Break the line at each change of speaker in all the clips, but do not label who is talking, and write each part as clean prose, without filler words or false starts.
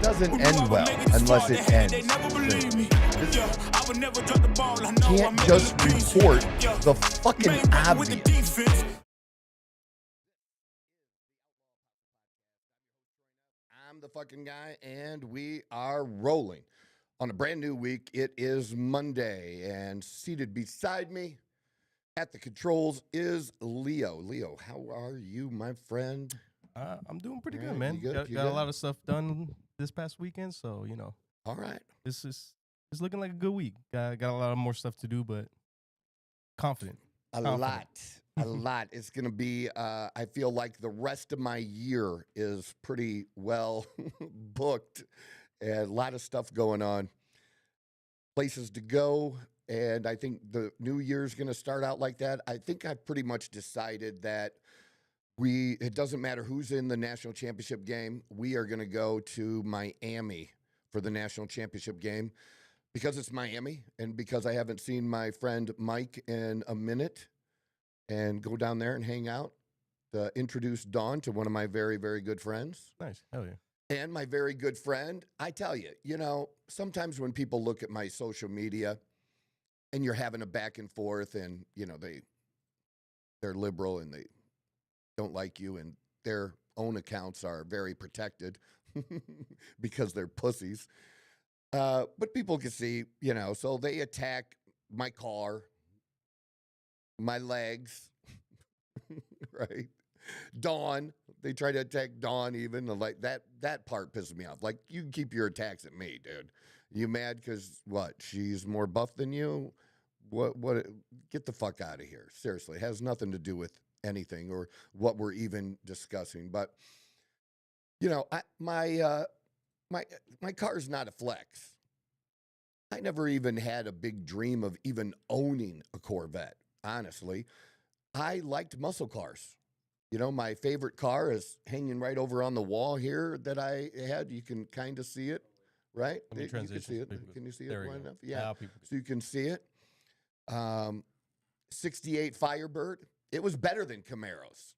doesn't end well unless it ends. Can't just report the fucking obvious. I'm the fucking guy, and we are rolling on a brand new week. It is Monday, and seated beside me at the controls is Leo. Leo, how are you, my friend?
I'm doing pretty good, man.
You good?
Got a lot of stuff done this past weekend, so
All right.
This is it's looking like a good week. Got a lot of more stuff to do, but confident.
A lot. It's going to be, I feel like the rest of my year is pretty well booked, and a lot of stuff going on, places to go, and I think the new year's going to start out like that. I think I've pretty much decided that it doesn't matter who's in the national championship game, we are going to go to Miami for the national championship game because it's Miami and because I haven't seen my friend Mike in a minute, and go down there and hang out. Introduce Dawn to one of my very, very good friends.
Nice. Hell yeah.
And my very good friend, I tell you, sometimes when people look at my social media and you're having a back and forth and, they're liberal and they don't like you and their own accounts are very protected because they're pussies. But people can see, so they attack my car, my legs, right? Dawn, they try to attack Dawn even. Like that part pisses me off. Like, you can keep your attacks at me, dude. You mad because what? She's more buff than you? What? Get the fuck out of here. Seriously, it has nothing to do with anything or what we're even discussing. But my car's not a flex. I never even had a big dream of even owning a Corvette. Honestly, I liked muscle cars. My favorite car is hanging right over on the wall here that I had. You can kind of see it, right?
Let me transition.
You can see it. Can you see it well enough?
Yeah.
So you can see it. 68 Firebird. It was better than Camaros.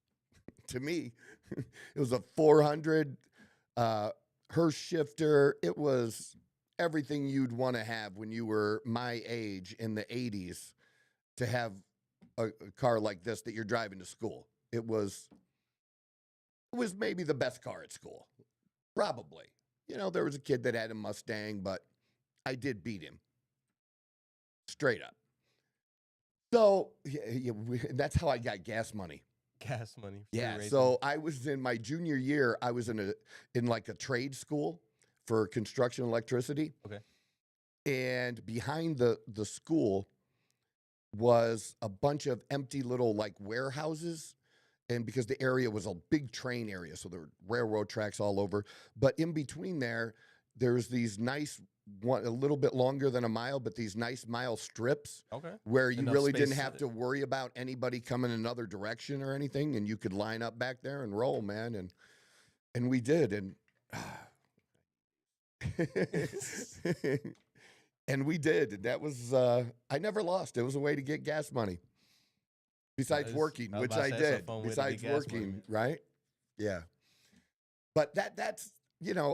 To me, it was a 400 Hurst shifter. It was everything you'd want to have when you were my age in the 80s to have a car like this that you're driving to school. It was maybe the best car at school. Probably. There was a kid that had a Mustang, but I did beat him. Straight up. So that's how I got gas money.
Gas money.
Yeah. So I was in my junior year. I was in like a trade school for construction electricity.
Okay.
And behind the school was a bunch of empty little like warehouses. And because the area was a big train area, so there were railroad tracks all over. But in between there's these nice, a little bit longer than a mile, but these nice mile strips.
Okay.
Where you really didn't have to worry about anybody coming another direction or anything, and you could line up back there and roll, man. And we did, and and we did. And that was I never lost. It was a way to get gas money. Besides working, which I did. Besides working, right? Yeah. But that's,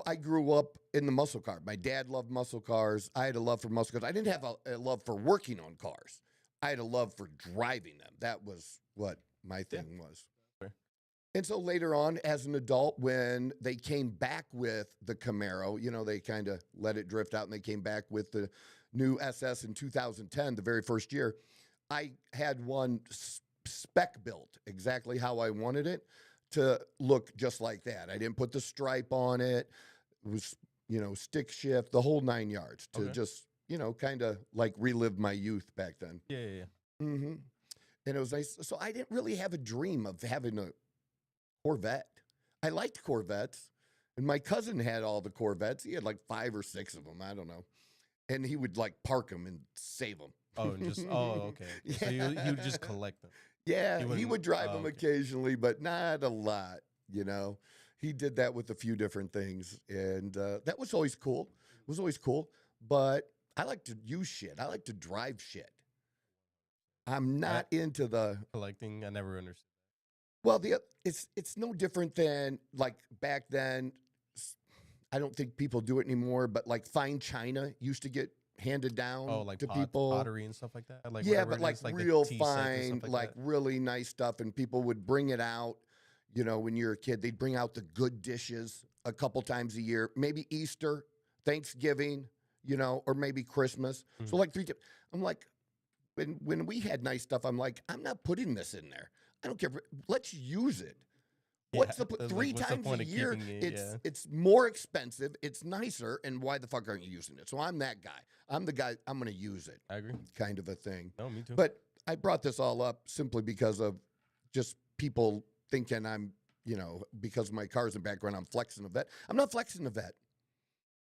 I grew up in the muscle car. My dad loved muscle cars. I had a love for muscle cars. I didn't have a love for working on cars. I had a love for driving them. That was what my thing was.
Sure.
And so later on, as an adult, when they came back with the Camaro, they kind of let it drift out and they came back with the new SS in 2010, the very first year. I had one spec built exactly how I wanted it to look just like that. I didn't put the stripe on it. It was, stick shift, the whole 9 yards to just, kind of like relive my youth back then.
Yeah.
Mm-hmm. And it was nice. So I didn't really have a dream of having a Corvette. I liked Corvettes, and my cousin had all the Corvettes. He had like 5 or 6 of them. I don't know. And he would like park them and save them.
Okay. Yeah. So you would just collect them.
Yeah, he would drive them occasionally, but not a lot, He did that with a few different things, and that was always cool. It was always cool, but I like to use shit. I like to drive shit. I'm not into the
collecting. I never understood.
Well, it's no different than like back then. I don't think people do it anymore, but like fine china used to get handed down
like
to people.
pottery and stuff like that. Like
Yeah,
whatever
but
it
like
is, like the
real
tea sets and
fine,
stuff
like
that.
really nice stuff, and people would bring it out. You know, when you're a kid, they'd bring out the good dishes a couple times a year, maybe Easter, Thanksgiving, you know, or maybe Christmas. So like 3 times. I'm like, when we had nice stuff, I'm like, I'm not putting this in there. I don't care. Let's use it. What's
Yeah,
the
like,
three
what's the
times
point
a
of
year?
keeping it?
It's more expensive. It's nicer, and why the fuck aren't you using it? So I'm that guy. I'm the guy. I'm going to use it.
I agree.
Kind of a thing.
No, me too.
But I brought this all up simply because of just people thinking I'm, you know, because of my cars in the background, I'm flexing a vet. I'm not flexing a vet.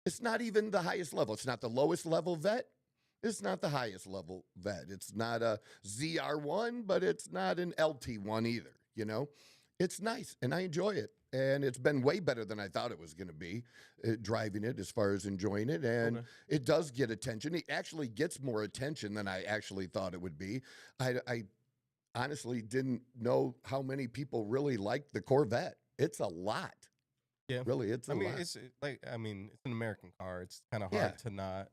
It's not even the highest level. It's not the lowest level vet. It's not the highest level vet. It's not a ZR1, but it's not an LT1 either, you know? It's nice, and I enjoy it. And it's been way better than I thought it was going to be, driving it as far as enjoying it. And it does get attention. It actually gets more attention than I actually thought it would be. I honestly didn't know how many people really like the Corvette. It's a lot.
Yeah.
Really, it's a lot.
It's like, it's an American car. It's kind of hard to not.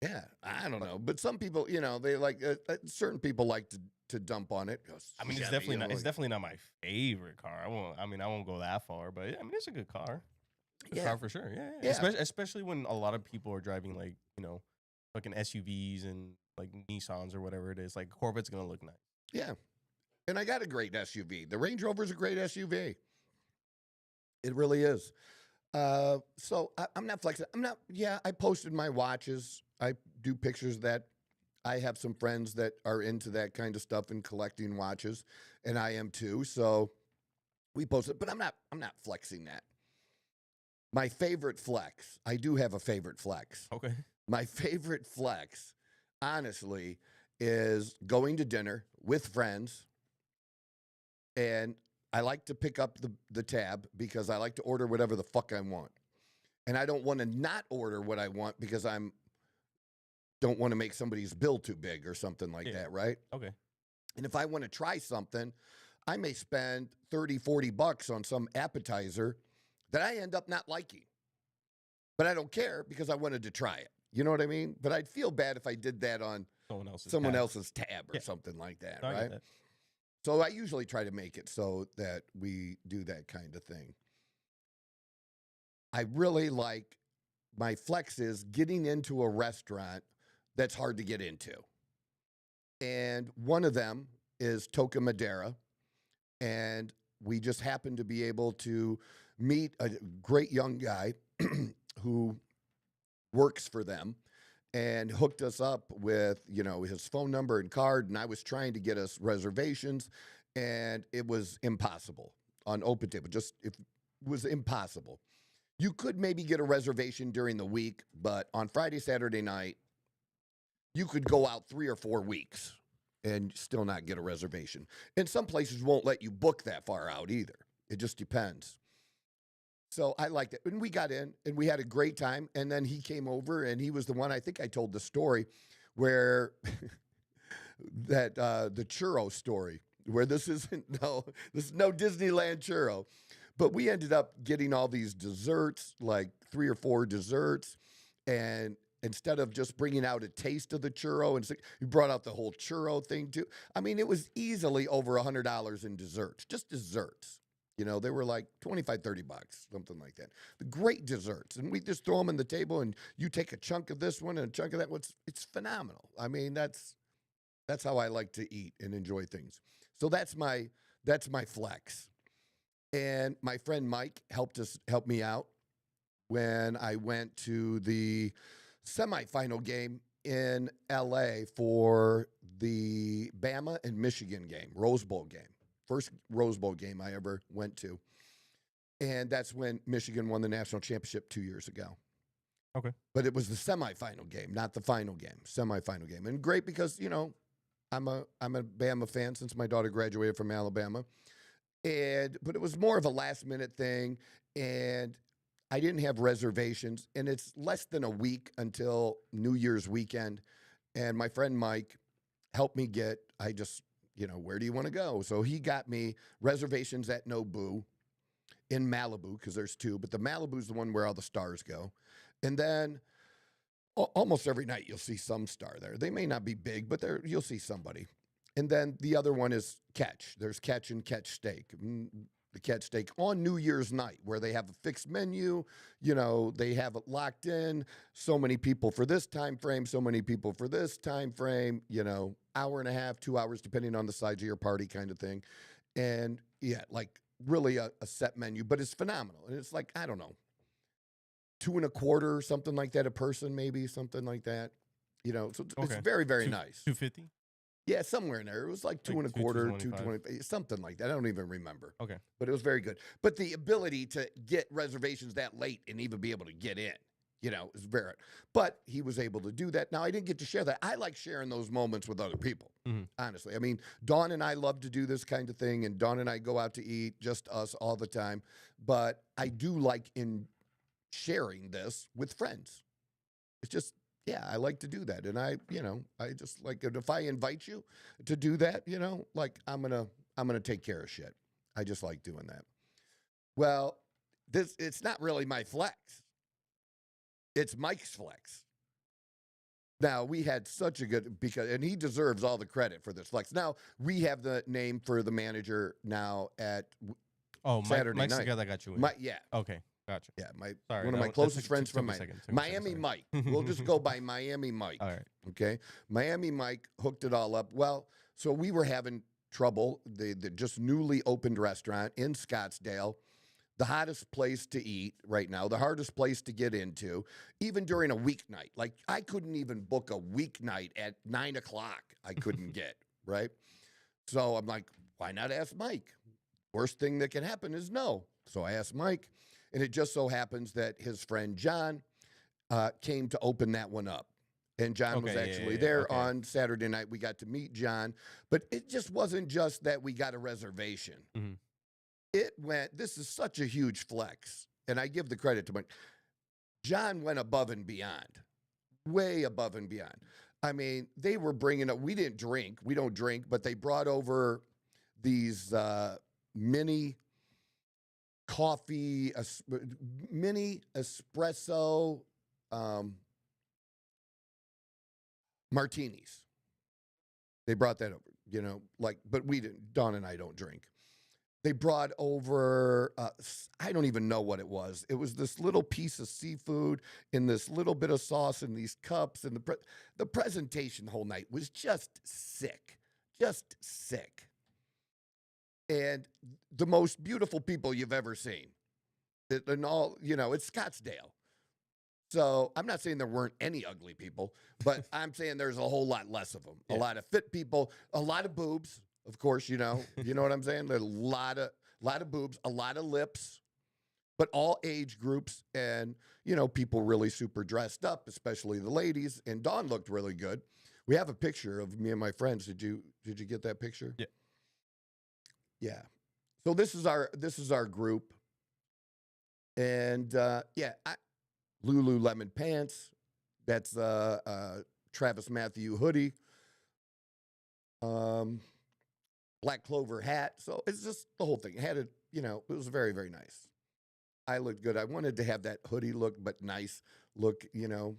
Yeah, I don't know, but some people, you know, they like certain people like to dump on it.
I mean, it's definitely not. It's definitely not my favorite car. I won't go that far, but I mean, it's a good car. Good car for sure. Yeah. Especially when a lot of people are driving like, you know, fucking SUVs and like Nissans or whatever it is. Like Corvette's gonna look nice.
Yeah, and I got a great SUV. The Range Rover's a great SUV. It really is. So I'm not flexing. I'm not. Yeah, I posted my watches. I do pictures that. I have some friends that are into that kind of stuff and collecting watches, and I am too. So we posted, but I'm not flexing that. My favorite flex. I do have a favorite flex.
Okay.
My favorite flex, honestly, is going to dinner with friends, and I like to pick up the tab because I like to order whatever the fuck I want. And I don't want to not order what I want because don't want to make somebody's bill too big or something like that, right?
Okay.
And if I want to try something, I may spend 30, 40 bucks on some appetizer that I end up not liking. But I don't care because I wanted to try it. You know what I mean? But I'd feel bad if I did that on someone else's tab or something like that, right? So I usually try to make it so that we do that kind of thing. I really like my flex is getting into a restaurant that's hard to get into. And one of them is Toca Madera. And we just happened to be able to meet a great young guy who works for them and hooked us up with, you know, his phone number and card. And I was trying to get us reservations, and it was impossible on Open Table. It was impossible. You could maybe get a reservation during the week, but on Friday, Saturday night, you could go out 3 or 4 weeks and still not get a reservation. And some places won't let you book that far out either. It just depends. So I liked it. And we got in, and we had a great time. And then he came over, and he was the one, I think I told the story, where that the churro story, where this is no Disneyland churro. But we ended up getting all these desserts, like 3 or 4 desserts. And instead of just bringing out a taste of the churro, and he brought out the whole churro thing too. I mean, it was easily over $100 in desserts, just desserts. You know, they were like 25, 30 bucks, something like that. The great desserts. And we just throw them on the table, and you take a chunk of this one and a chunk of that one. It's phenomenal. I mean, that's how I like to eat and enjoy things. So that's my flex. And my friend Mike helped me out when I went to the semifinal game in LA for the Bama and Michigan game, Rose Bowl game. First Rose Bowl game I ever went to. And that's when Michigan won the national championship 2 years ago.
Okay.
But it was the semifinal game, not the final game, semifinal game. And great because, you know, I'm a Bama fan since my daughter graduated from Alabama. But it was more of a last minute thing, and I didn't have reservations, and it's less than a week until New Year's weekend. And my friend Mike helped me where do you want to go? So he got me reservations at Nobu, in Malibu, because there's two, but the Malibu's the one where all the stars go. And then almost every night you'll see some star there. They may not be big, but you'll see somebody. And then the other one is catch. There's catch and catch steak. The catch steak on New Year's night, where they have a fixed menu. You know, they have it locked in. So many people for this time frame, so many people for this time frame, you know, hour and a half, 2 hours, depending on the size of your party kind of thing. And yeah, like really a set menu, but it's phenomenal. And it's like, I don't know, $2.25 or something like that a person, maybe something like that. You know, so it's very, very nice.
$250?
Yeah, somewhere in there. It was like $2.25, $2.20, something like that. I don't even remember.
Okay.
But it was very good. But the ability to get reservations that late and even be able to get in, you know, is very. But he was able to do that. Now, I didn't get to share that. I like sharing those moments with other people, honestly. I mean, Dawn and I love to do this kind of thing, and Dawn and I go out to eat, just us all the time. But I do like in sharing this with friends. It's just, yeah, I like to do that. And I just like it. If I invite you to do that, you know, like I'm going to take care of shit. I just like doing that. Well, it's not really my flex. It's Mike's flex. Now, we had such a good, and he deserves all the credit for this flex. Now, we have the name for the manager now at Saturday
Mike's
night.
the guy that got you in.
Yeah.
Okay. Gotcha.
Yeah,
Sorry,
one of my closest friends from Miami Mike. We'll just go by Miami Mike.
All right.
Okay. Miami Mike hooked it all up. Well, so we were having trouble. The just newly opened restaurant in Scottsdale, the hottest place to eat right now, the hardest place to get into, even during a weeknight. Like I couldn't even book a weeknight at 9 o'clock. I couldn't get, right? So I'm like, why not ask Mike? Worst thing that can happen is no. So I asked Mike. And it just so happens that his friend John came to open that one up. And John was actually there on Saturday night. We got to meet John. But it just wasn't just that we got a reservation. It went, this is such a huge flex. And I give the credit to Mike. John went above and beyond, way above and beyond. I mean, they were bringing up, we didn't drink. We don't drink. But they brought over these mini coffee, mini espresso martinis. They brought that over, you know, like, but we didn't, Dawn and I don't drink. They brought over, I don't even know what it was. It was this little piece of seafood in this little bit of sauce in these cups. And the presentation the whole night was just sick. And the most beautiful people you've ever seen. And all, you know, it's Scottsdale. So I'm not saying there weren't any ugly people, but I'm saying there's a whole lot less of them. Yeah. A lot of fit people, a lot of boobs, of course, you know what I'm saying? There's a lot of boobs, a lot of lips, but all age groups and, you know, people really super dressed up, especially the ladies. And Dawn looked really good. We have a picture of me and my friends. Did you get that picture?
Yeah.
Yeah. So this is our group. And Lululemon pants. That's Travis Matthew hoodie. Black Clover hat. So it's just the whole thing. It was very, very nice. I looked good. I wanted to have that hoodie look, but nice look, you know.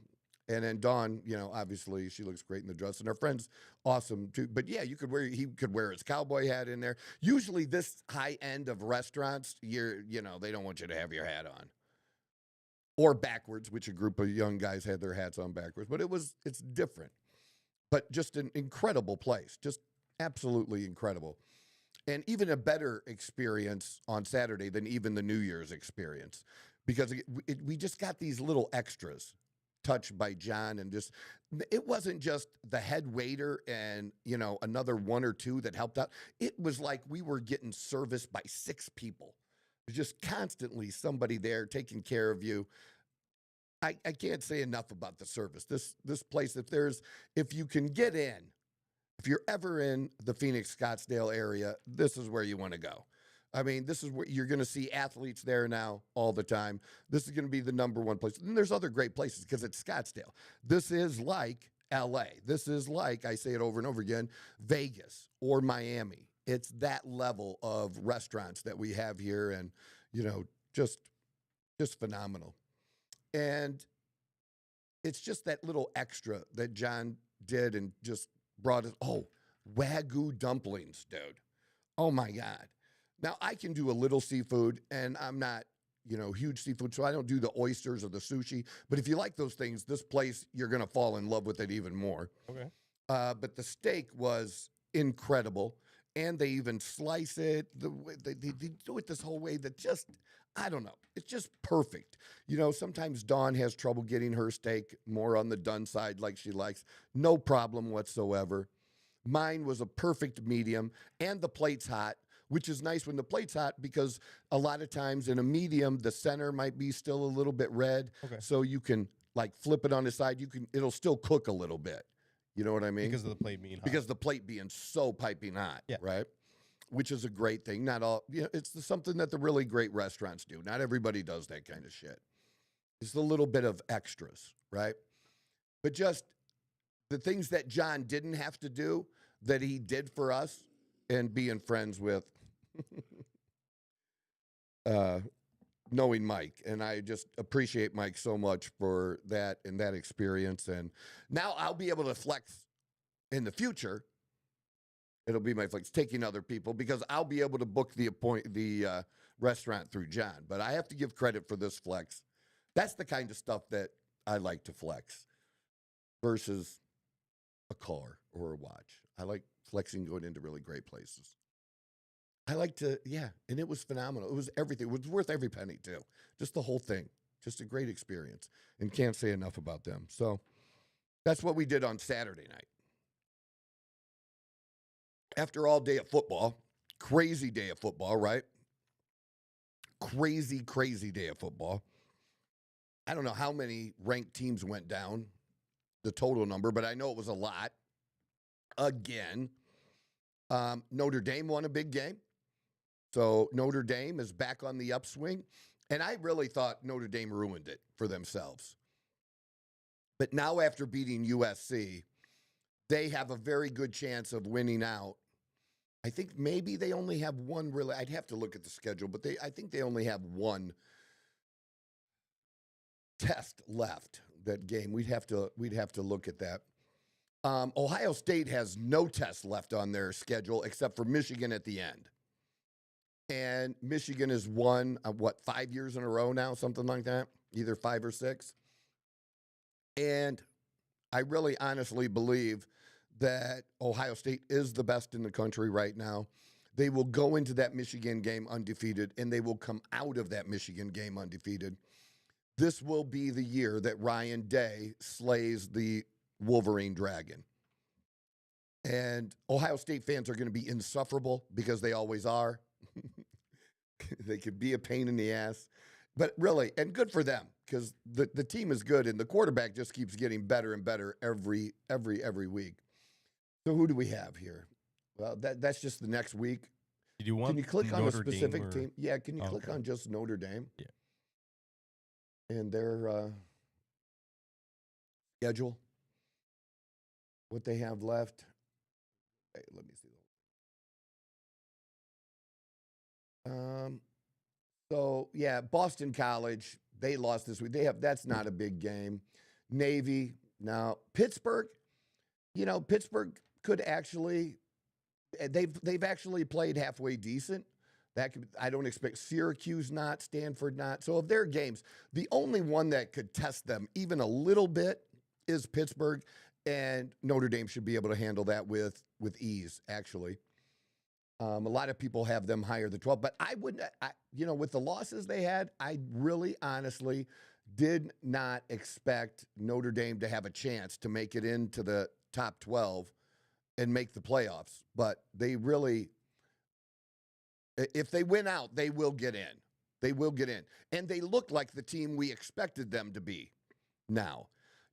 And then Dawn, you know, obviously she looks great in the dress, and her friend's awesome too. But yeah, he could wear his cowboy hat in there. Usually this high end of restaurants, they don't want you to have your hat on. Or backwards, which a group of young guys had their hats on backwards. But it's different. But just an incredible place. Just absolutely incredible. And even a better experience on Saturday than even the New Year's experience. Because we just got these little extras touched by John, and just it wasn't just the head waiter and, you know, another one or two that helped out. It was like we were getting serviced by 6 people. There's just constantly somebody there taking care of you. I can't say enough about the service. This place, if you can get in, if you're ever in the Phoenix Scottsdale area, this is where you want to go. I mean, this is where you're going to see athletes there now all the time. This is going to be the number one place. And there's other great places because it's Scottsdale. This is like LA. This is like, I say it over and over again, Vegas or Miami. It's that level of restaurants that we have here. And, just phenomenal. And it's just that little extra that John did and just brought it. Oh, Wagyu dumplings, dude. Oh, my God. Now, I can do a little seafood, and I'm not, huge seafood, so I don't do the oysters or the sushi. But if you like those things, this place, you're going to fall in love with it even more.
Okay.
But the steak was incredible, and they even slice it. They do it this whole way that just, I don't know. It's just perfect. Sometimes Dawn has trouble getting her steak more on the done side like she likes. No problem whatsoever. Mine was a perfect medium, and the plate's hot, which is nice when the plate's hot because a lot of times in a medium, the center might be still a little bit red.
Okay.
So you can flip it on the side. It'll still cook a little bit. You know what I mean?
Because of the plate being hot.
Because the plate being so piping hot,
yeah.
Right? Which is a great thing. Not all, it's something that the really great restaurants do. Not everybody does that kind of shit. It's a little bit of extras, right? But just the things that John didn't have to do that he did for us, and being friends with knowing Mike. And I just appreciate Mike so much for that and that experience. And now I'll be able to flex in the future. It'll be my flex, taking other people, because I'll be able to book the restaurant through John. But I have to give credit for this flex. That's the kind of stuff that I like to flex versus a car or a watch. I like flexing going into really great places. I like to, and it was phenomenal. It was everything. It was worth every penny, too. Just the whole thing. Just a great experience. And can't say enough about them. So that's what we did on Saturday night. After all day of football, crazy day of football, right? Crazy, crazy day of football. I don't know how many ranked teams went down, the total number, but I know it was a lot. Again, Notre Dame won a big game. So Notre Dame is back on the upswing. And I really thought Notre Dame ruined it for themselves. But now after beating USC, they have a very good chance of winning out. I think maybe they only have one really. I'd have to look at the schedule, but I think they only have one test left. That game, we'd have to look at that. Ohio State has no tests left on their schedule except for Michigan at the end. And Michigan has won 5 years in a row now, something like that, either 5 or 6. And I really honestly believe that Ohio State is the best in the country right now. They will go into that Michigan game undefeated, and they will come out of that Michigan game undefeated. This will be the year that Ryan Day slays the Wolverine Dragon. And Ohio State fans are going to be insufferable because they always are. They could be a pain in the ass. But really, and good for them, because the team is good, and the quarterback just keeps getting better and better every week. So who do we have here? Well, that's just the next week.
Did you want
Can you click on a
Notre
specific
Dame or-
team? Yeah, can you
Oh,
click
okay.
on just Notre Dame?
Yeah.
And their schedule, what they have left. Hey, let me see. So yeah, Boston College, they lost this week. That's not a big game. Navy, now Pittsburgh, Pittsburgh could actually, they've actually played halfway decent. I don't expect Syracuse not, Stanford not. So of their games, the only one that could test them even a little bit is Pittsburgh, and Notre Dame should be able to handle that with ease, actually. A lot of people have them higher than 12, but I wouldn't, with the losses they had, I really honestly did not expect Notre Dame to have a chance to make it into the top 12 and make the playoffs. But they really, if they win out, they will get in. They will get in. And they look like the team we expected them to be now.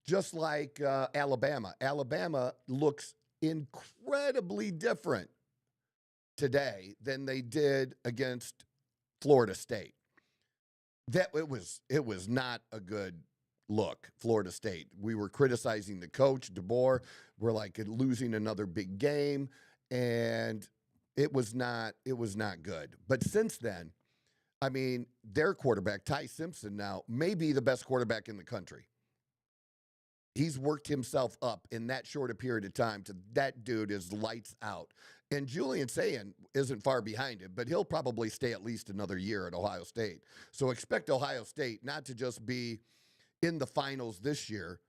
Just like Alabama. Alabama looks incredibly different today than they did against Florida State. It was not a good look, Florida State. We were criticizing the coach, DeBoer. We're like losing another big game, and it was not good. But since then, I mean, their quarterback, Ty Simpson, now may be the best quarterback in the country. He's worked himself up in that short a period of time to that dude is lights out. And Julian Sayin isn't far behind him, but he'll probably stay at least another year at Ohio State. So expect Ohio State not to just be in the finals this year.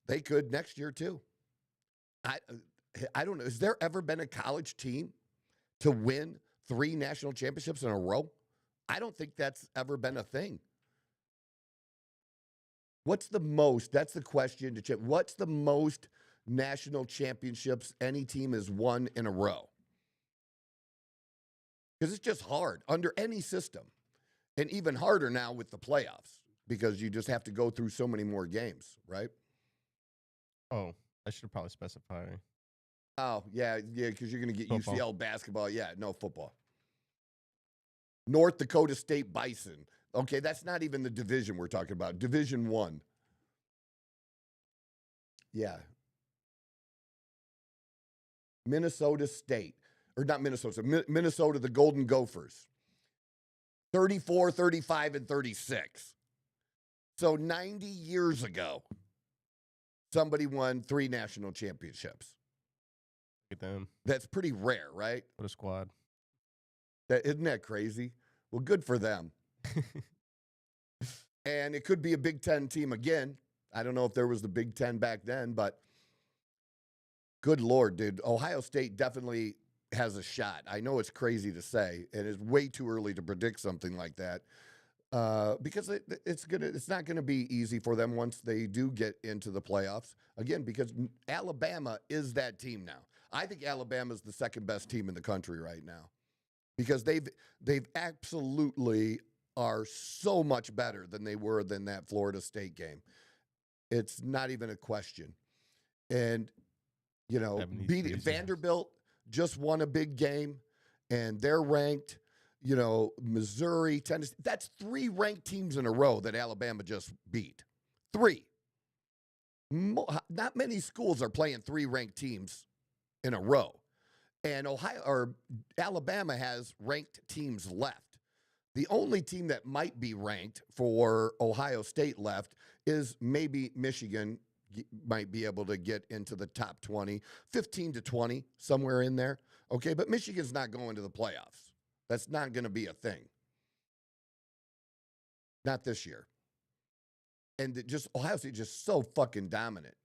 They could next year too. I don't know. Has there ever been a college team to win 3 national championships in a row? I don't think that's ever been a thing. What's the most? That's the question to check. What's the most national championships any team has won in a row? Because it's just hard under any system. And even harder now with the playoffs because you just have to go through so many more games, right?
Oh, I should probably specify.
Oh, yeah, because you're going to get
Football.
UCL basketball. Yeah, no football. North Dakota State Bison. Okay, that's not even the division we're talking about. Division I. Yeah. Minnesota State. Or not Minnesota. Minnesota, the Golden Gophers. 34, 35, and 36. So 90 years ago, somebody won 3 national championships.
Look at them.
That's pretty rare, right?
What a squad.
Isn't that crazy? Well, good for them. And it could be a Big Ten team again. I don't know if there was the Big Ten back then, but good Lord, dude. Ohio State definitely has a shot. I know it's crazy to say, and it's way too early to predict something like that because it's not going to be easy for them once they do get into the playoffs. Again, because Alabama is that team now. I think Alabama is the second best team in the country right now because they've absolutely are so much better than they were than that Florida State game. It's not even a question. And, you know, Vanderbilt just won a big game, and they're ranked, you know, Missouri, Tennessee. That's 3 ranked teams in a row that Alabama just beat. 3. Not many schools are playing 3 ranked teams in a row. And Alabama has ranked teams left. The only team that might be ranked for Ohio State left is maybe Michigan might be able to get into the top 20, 15 to 20, somewhere in there. Okay, but Michigan's not going to the playoffs. That's not going to be a thing. Not this year. And Ohio State just so fucking dominant.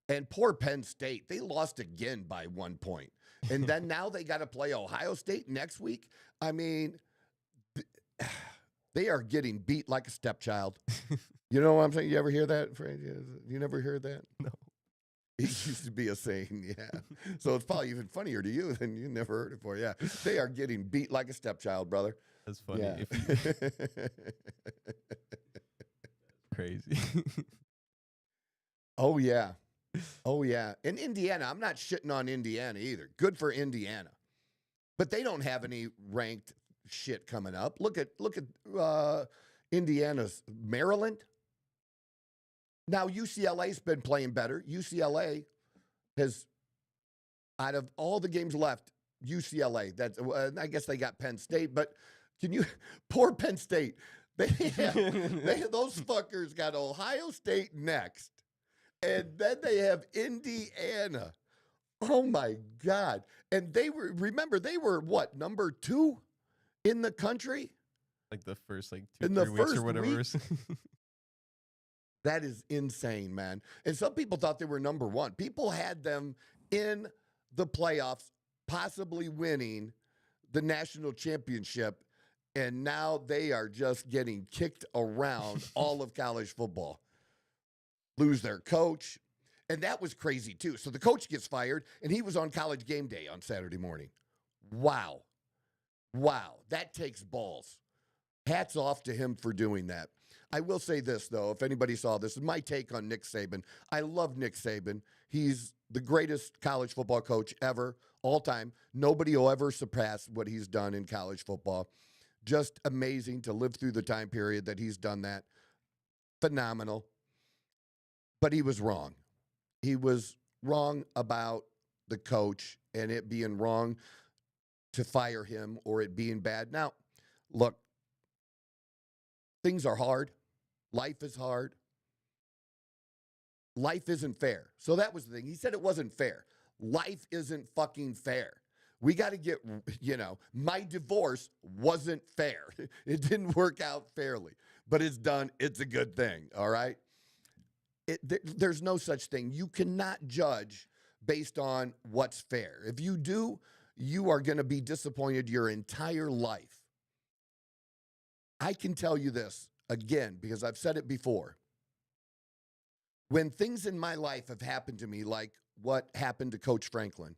And poor Penn State, they lost again by 1 point. And then now they got to play Ohio State next week. I mean, they are getting beat like a stepchild. You know what I'm saying? You ever hear that phrase? You never heard that?
No.
It used to be a saying, yeah. So it's probably even funnier to you than you never heard it before. Yeah. They are getting beat like a stepchild, brother.
That's funny.
Yeah.
Crazy.
Oh, yeah. Oh, yeah. And Indiana, I'm not shitting on Indiana either. Good for Indiana. But they don't have any ranked shit coming up. Look at Indiana's Maryland. Now UCLA's been playing better. UCLA has, out of all the games left, UCLA. That's I guess they got Penn State, but poor Penn State. Those fuckers got Ohio State next, and then they have Indiana. Oh my God! And they were what, number 2 in the country?
Like the first 2
in
3
the
weeks
first
or whatever.
week? That is insane, man. And some people thought they were number 1. People had them in the playoffs, possibly winning the national championship, and now they are just getting kicked around all of college football. Lose their coach. And that was crazy, too. So the coach gets fired, and he was on College Game Day on Saturday morning. Wow. Wow. That takes balls. Hats off to him for doing that. I will say this, though, if anybody saw this, is my take on Nick Saban. I love Nick Saban. He's the greatest college football coach ever, all time. Nobody will ever surpass what he's done in college football. Just amazing to live through the time period that he's done that. Phenomenal. But he was wrong. He was wrong about the coach and it being wrong to fire him or it being bad. Now, Look, things are hard. Life is hard. Life isn't fair. So that was the thing. He said it wasn't fair. Life isn't fucking fair. We got to get, my divorce wasn't fair. It didn't work out fairly, but it's done. It's a good thing. All right. There's no such thing. You cannot judge based on what's fair. If you do, you are going to be disappointed your entire life. I can tell you this again, because I've said it before. When things in my life have happened to me, like what happened to Coach Franklin,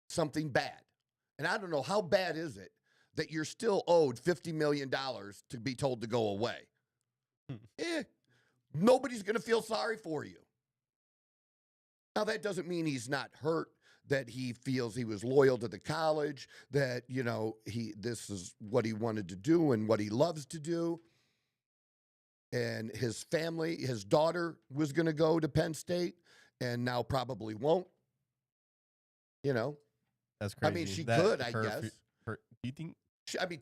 something bad, and I don't know, how bad is it that you're still owed $50 million to be told to go away? Nobody's going to feel sorry for you. Now, that doesn't mean he's not hurt, that he feels he was loyal to the college, that, this is what he wanted to do and what he loves to do. And his family, his daughter was going to go to Penn State and now probably won't.
That's crazy.
I mean, she could, I guess.
Do you think?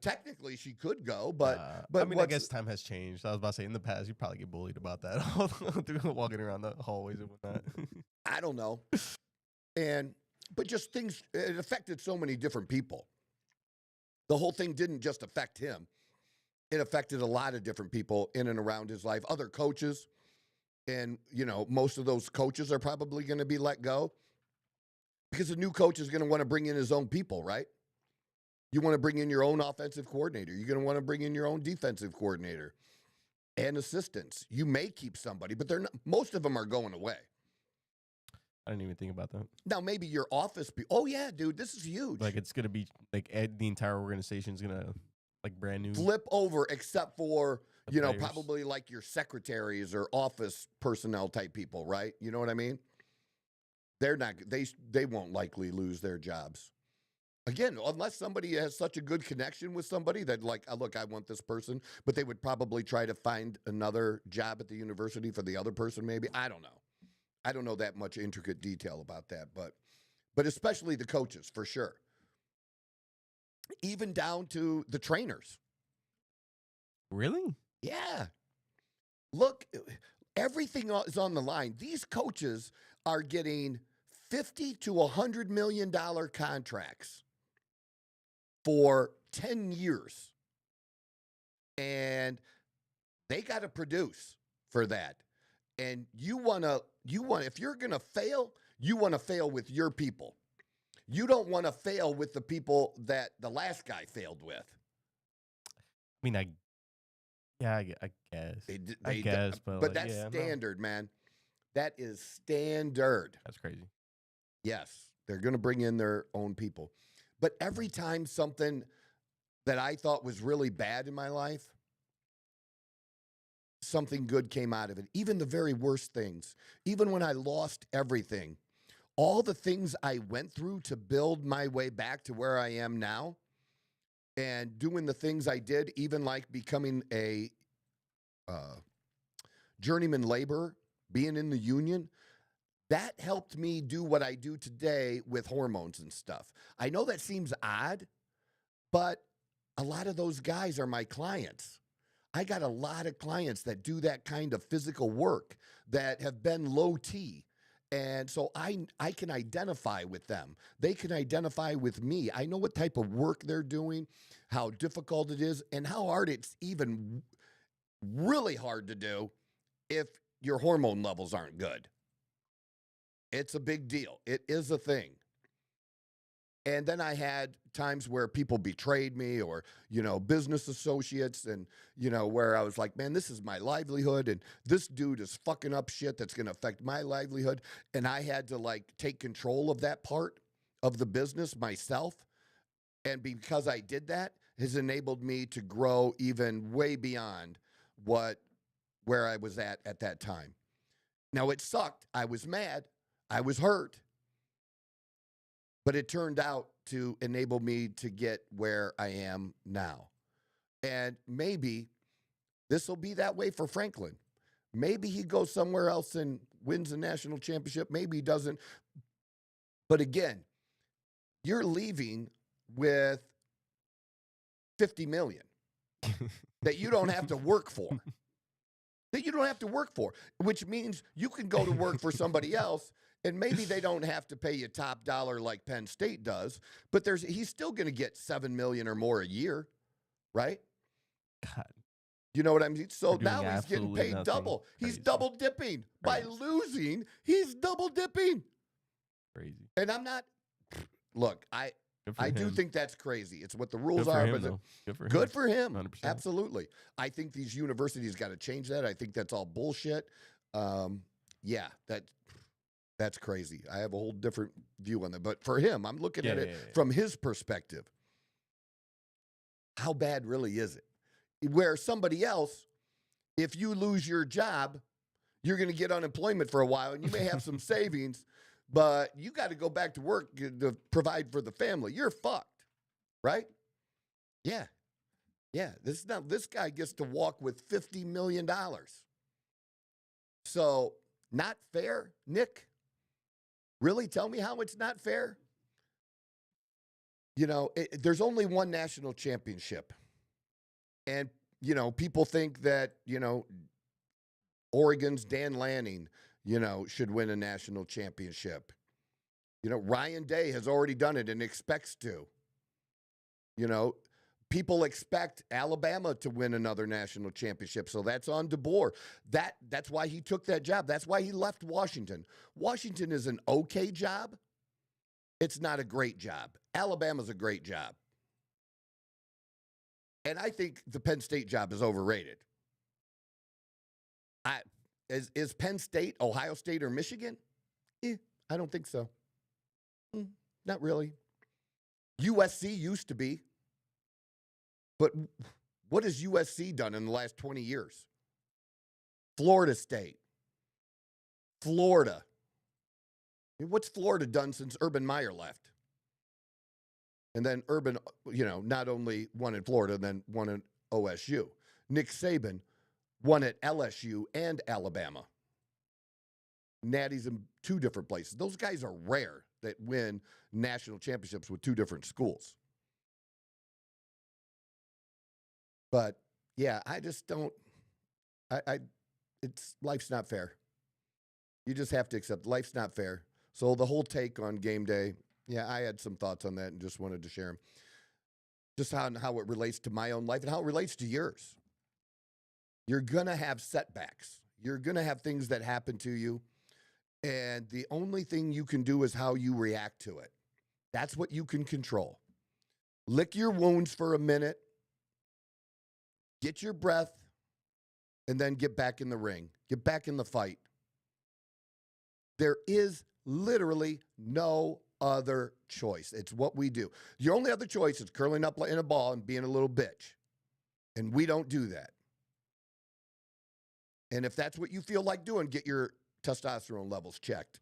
Technically, she could go, but
I guess time has changed. I was about to say, in the past, you probably get bullied about that, walking around the hallways and whatnot.
I don't know. But just things, it affected so many different people. The whole thing didn't just affect him. It affected a lot of different people in and around his life, other coaches. And, most of those coaches are probably going to be let go because the new coach is going to want to bring in his own people, right? You want to bring in your own offensive coordinator. You're going to want to bring in your own defensive coordinator and assistants. You may keep somebody, but most of them are going away.
I didn't even think about that.
Now, maybe your office people. Oh, yeah, dude, this is huge.
Like, it's going to be, like, the entire organization is going to, like, brand new.
Flip over, except for, probably like your secretaries or office personnel type people, right? You know what I mean? They're not, they won't likely lose their jobs. Again, unless somebody has such a good connection with somebody that, like, look, I want this person, but they would probably try to find another job at the university for the other person, maybe. I don't know. I don't know that much intricate detail about that, but especially the coaches, for sure. Even down to the trainers.
Really?
Yeah. Look, everything is on the line. These coaches are getting $50 to $100 million contracts for 10 years. And they got to produce for that. And if you're going to fail, you want to fail with your people. You don't want to fail with the people that the last guy failed with.
I mean, I guess. I guess, but
that's standard, man. That is standard.
That's crazy.
Yes, they're going to bring in their own people. But every time something that I thought was really bad in my life, something good came out of it. Even the very worst things. Even when I lost everything. All the things I went through to build my way back to where I am now and doing the things I did, even like becoming a journeyman laborer, being in the union, that helped me do what I do today with hormones and stuff. I know that seems odd, but a lot of those guys are my clients. I got a lot of clients that do that kind of physical work that have been low T. And so I can identify with them. They can identify with me. I know what type of work they're doing, how difficult it is, and how hard it's even really hard to do if your hormone levels aren't good. It's a big deal. It is a thing. And then I had times where people betrayed me or, business associates and, where I was like, man, this is my livelihood and this dude is fucking up shit that's going to affect my livelihood. And I had to take control of that part of the business myself. And because I did that has enabled me to grow even way beyond where I was at that time. Now it sucked. I was mad. I was hurt. But it turned out to enable me to get where I am now. And maybe this will be that way for Franklin. Maybe he goes somewhere else and wins a national championship. Maybe he doesn't. But again, you're leaving with $50 million. that you don't have to work for. That you don't have to work for, which means you can go to work for somebody else, and maybe they don't have to pay you top dollar like Penn State does, but he's still going to get $7 million or more a year, right?
God.
You know what I mean? So now he's getting paid double. He's double dipping. By losing, he's double dipping.
Crazy.
And I'm not, look, I do think that's crazy. It's what the rules are, but good for him.
100%.
Absolutely. I think these universities got to change that. I think that's all bullshit. Yeah, that's crazy. I have a whole different view on that. But for him, I'm looking at it from his perspective. How bad really is it? Where somebody else, if you lose your job, you're going to get unemployment for a while, and you may have some savings, but you got to go back to work to provide for the family. You're fucked, right? Yeah. This guy gets to walk with $50 million. So, not fair, Nick? Really? Tell me how it's not fair? You know, there's only one national championship. And, you know, people think that, you know, Oregon's Dan Lanning, you know, should win a national championship. You know, Ryan Day has already done it and expects to. You know, people expect Alabama to win another national championship, so that's on DeBoer. That's why he took that job. That's why he left Washington. Washington is an okay job. It's not a great job. Alabama's a great job. And I think the Penn State job is overrated. Is Penn State, Ohio State, or Michigan? I don't think so. Not really. USC used to be. But what has USC done in the last 20 years? Florida State. Florida. What's Florida done since Urban Meyer left? And then Urban, you know, not only won in Florida, then won in OSU. Nick Saban won at LSU and Alabama. Natty's in 2 different places. Those guys are rare that win national championships with 2 different schools. But yeah, I just don't. Life's not fair. You just have to accept life's not fair. So the whole take on game day. Yeah, I had some thoughts on that and just wanted to share them. Just how it relates to my own life and how it relates to yours. You're going to have setbacks. You're going to have things that happen to you. And the only thing you can do is how you react to it. That's what you can control. Lick your wounds for a minute. Get your breath. And then get back in the ring. Get back in the fight. There is literally no other choice. It's what we do. Your only other choice is curling up in a ball and being a little bitch. And we don't do that. And if that's what you feel like doing, get your testosterone levels checked.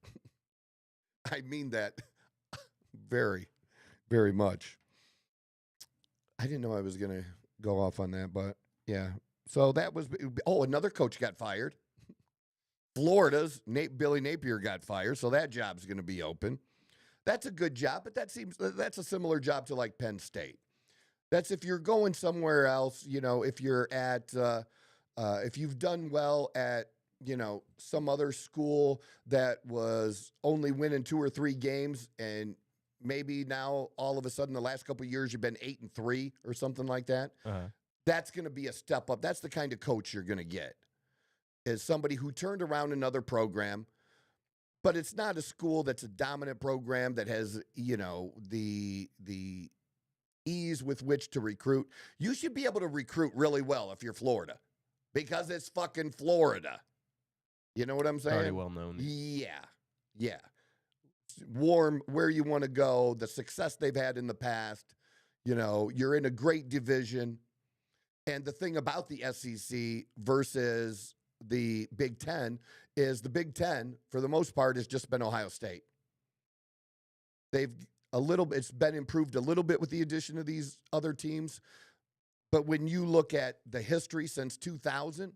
I mean that very, very much. I didn't know I was going to go off on that, but yeah. So that was, another coach got fired. Florida's Billy Napier got fired, so that job's going to be open. That's a good job, but that's a similar job to like Penn State. That's if you're going somewhere else, you know, if you're at, if you've done well at, you know, some other school that was only winning 2 or 3 games, and maybe now all of a sudden the last couple of years you've been 8-3 or something like that. That's going to be a step up. That's the kind of coach you're going to get, is somebody who turned around another program. But it's not a school that's a dominant program that has, you know, the ease with which to recruit. You should be able to recruit really well if you're Florida, because it's fucking Florida. You know what I'm saying?
Already well known.
Yeah. Warm where you want to go, the success they've had in the past. You know, you're in a great division. And the thing about the SEC versus the Big Ten is the Big Ten, for the most part, has just been Ohio State. It's been improved a little bit with the addition of these other teams. But when you look at the history since 2000,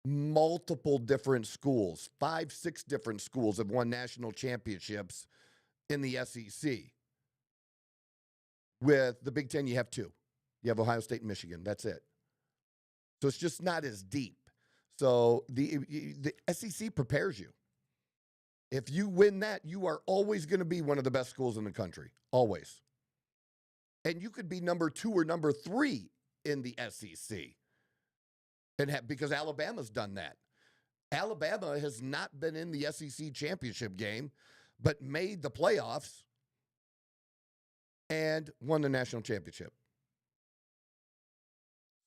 multiple different schools, 5-6 different schools have won national championships in the SEC. With the Big Ten, you have 2. You have Ohio State and Michigan. That's it. So it's just not as deep. So the SEC prepares you. If you win that, you are always going to be one of the best schools in the country. Always. And you could be number 2 or number 3 in the SEC. Because Alabama's done that. Alabama has not been in the SEC championship game, but made the playoffs and won the national championship.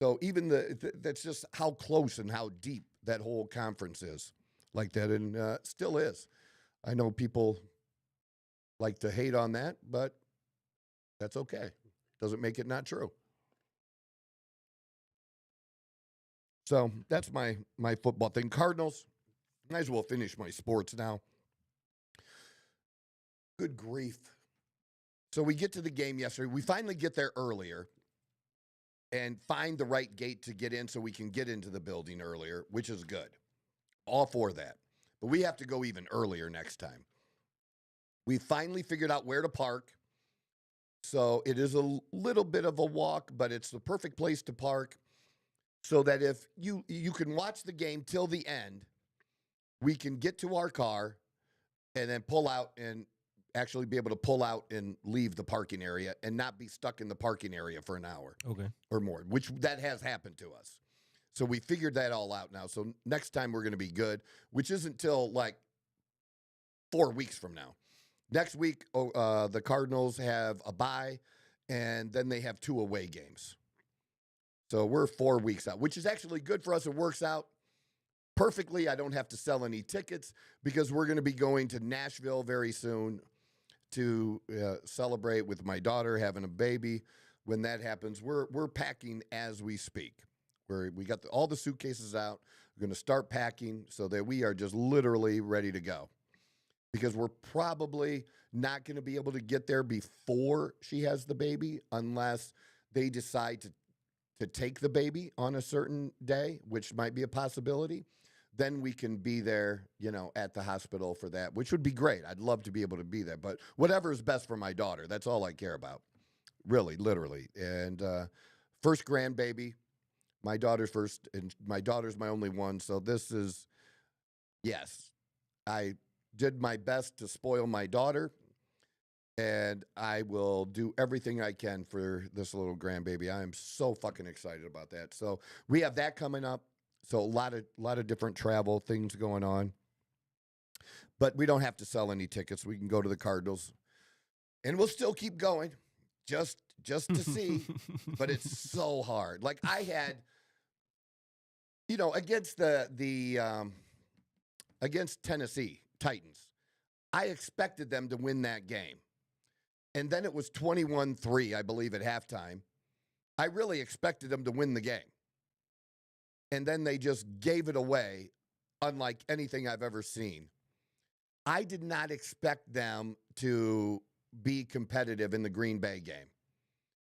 So even that's just how close and how deep that whole conference is like that, and still is. I know people like to hate on that, but that's okay. Doesn't make it not true. So that's my football thing. Cardinals, might as well finish my sports now. Good grief. So we get to the game yesterday. We finally get there earlier and find the right gate to get in so we can get into the building earlier, which is good. All for that. But we have to go even earlier next time. We finally figured out where to park. So it is a little bit of a walk, but it's the perfect place to park so that if you can watch the game till the end, we can get to our car and then pull out and actually be able to pull out and leave the parking area and not be stuck in the parking area for an hour or more, which that has happened to us. So we figured that all out now. So next time we're going to be good, which isn't till like 4 weeks from now. Next week, the Cardinals have a bye, and then they have 2 away games. So we're 4 weeks out, which is actually good for us. It works out perfectly. I don't have to sell any tickets because we're going to be going to Nashville very soon to celebrate with my daughter having a baby. When that happens, we're packing as we speak. We got all the suitcases out. We're going to start packing so that we are just literally ready to go. Because we're probably not going to be able to get there before she has the baby unless they decide to take the baby on a certain day, which might be a possibility. Then we can be there, at the hospital for that, which would be great. I'd love to be able to be there. But whatever is best for my daughter, that's all I care about, really, literally. And first grandbaby, my daughter's first, and my daughter's my only one. So this is, yes, I did my best to spoil my daughter, and I will do everything I can for this little grandbaby. I am so fucking excited about that. So we have that coming up. So a lot of different travel things going on, but we don't have to sell any tickets. We can go to the Cardinals, and we'll still keep going, just to see. But it's so hard. Like I had, against against Tennessee Titans, I expected them to win that game. And then it was 21-3, I believe, at halftime. I really expected them to win the game. And then they just gave it away, unlike anything I've ever seen. I did not expect them to be competitive in the Green Bay game.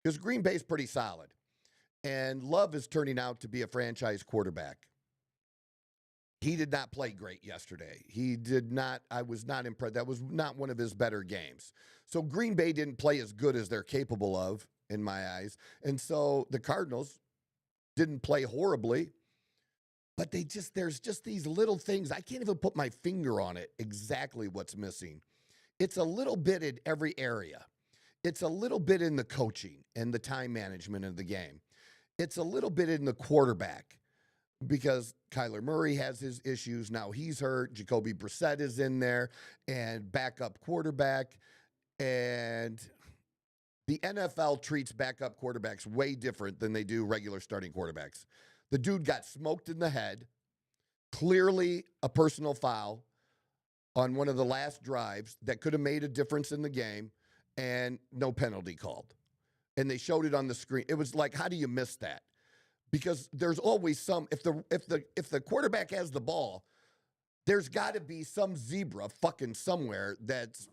Because Green Bay's pretty solid. And Love is turning out to be a franchise quarterback. He did not play great yesterday. I was not impressed. That was not one of his better games. So Green Bay didn't play as good as they're capable of, in my eyes. And so the Cardinals didn't play horribly, but there's just these little things. I can't even put my finger on it exactly what's missing. It's a little bit in every area. It's a little bit in the coaching and the time management of the game. It's a little bit in the quarterback. Because Kyler Murray has his issues. Now he's hurt. Jacoby Brissett is in there and backup quarterback. And the NFL treats backup quarterbacks way different than they do regular starting quarterbacks. The dude got smoked in the head. Clearly a personal foul on one of the last drives that could have made a difference in the game, and no penalty called. And they showed it on the screen. It was like, how do you miss that? Because there's always some, if the quarterback has the ball, there's got to be some zebra fucking somewhere that's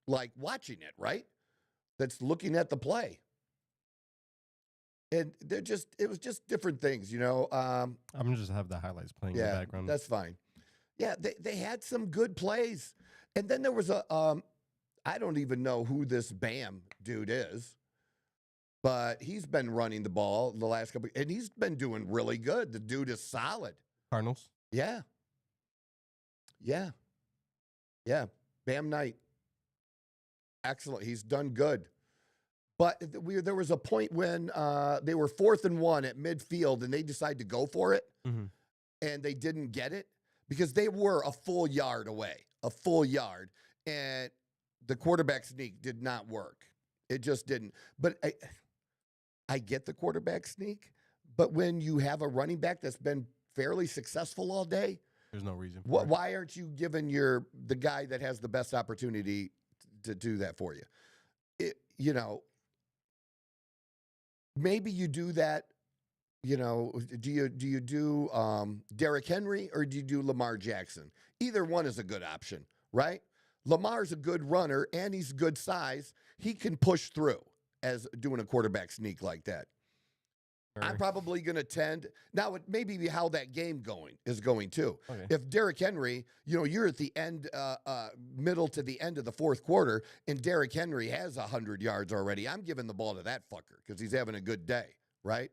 like watching it, right? That's looking at the play. And it was just different things,
I'm just have the highlights playing in the background.
That's fine. Yeah, they had some good plays. And then there was I don't even know who this Bam dude is. but he's been running the ball the last couple, and he's been doing really good. The dude is solid.
Cardinals?
Yeah. Yeah. Yeah. Bam Knight. Excellent. He's done good. But there was a point when they were 4th and 1 at midfield, and they decided to go for it, and they didn't get it because they were a full yard away, and the quarterback sneak did not work. It just didn't. But I get the quarterback sneak, but when you have a running back that's been fairly successful all day,
there's no reason.
Why aren't you giving the guy that has the best opportunity to do that for you? Maybe you do that. Do you do Derrick Henry or do you do Lamar Jackson? Either one is a good option, right? Lamar's a good runner and he's good size. He can push through as doing a quarterback sneak like that. Sure. I'm probably going to tend now. It may be how that game is going too. Okay. If Derrick Henry, you're at the end, middle to the end of the 4th quarter, and Derrick Henry has 100 yards already, I'm giving the ball to that fucker because he's having a good day, right?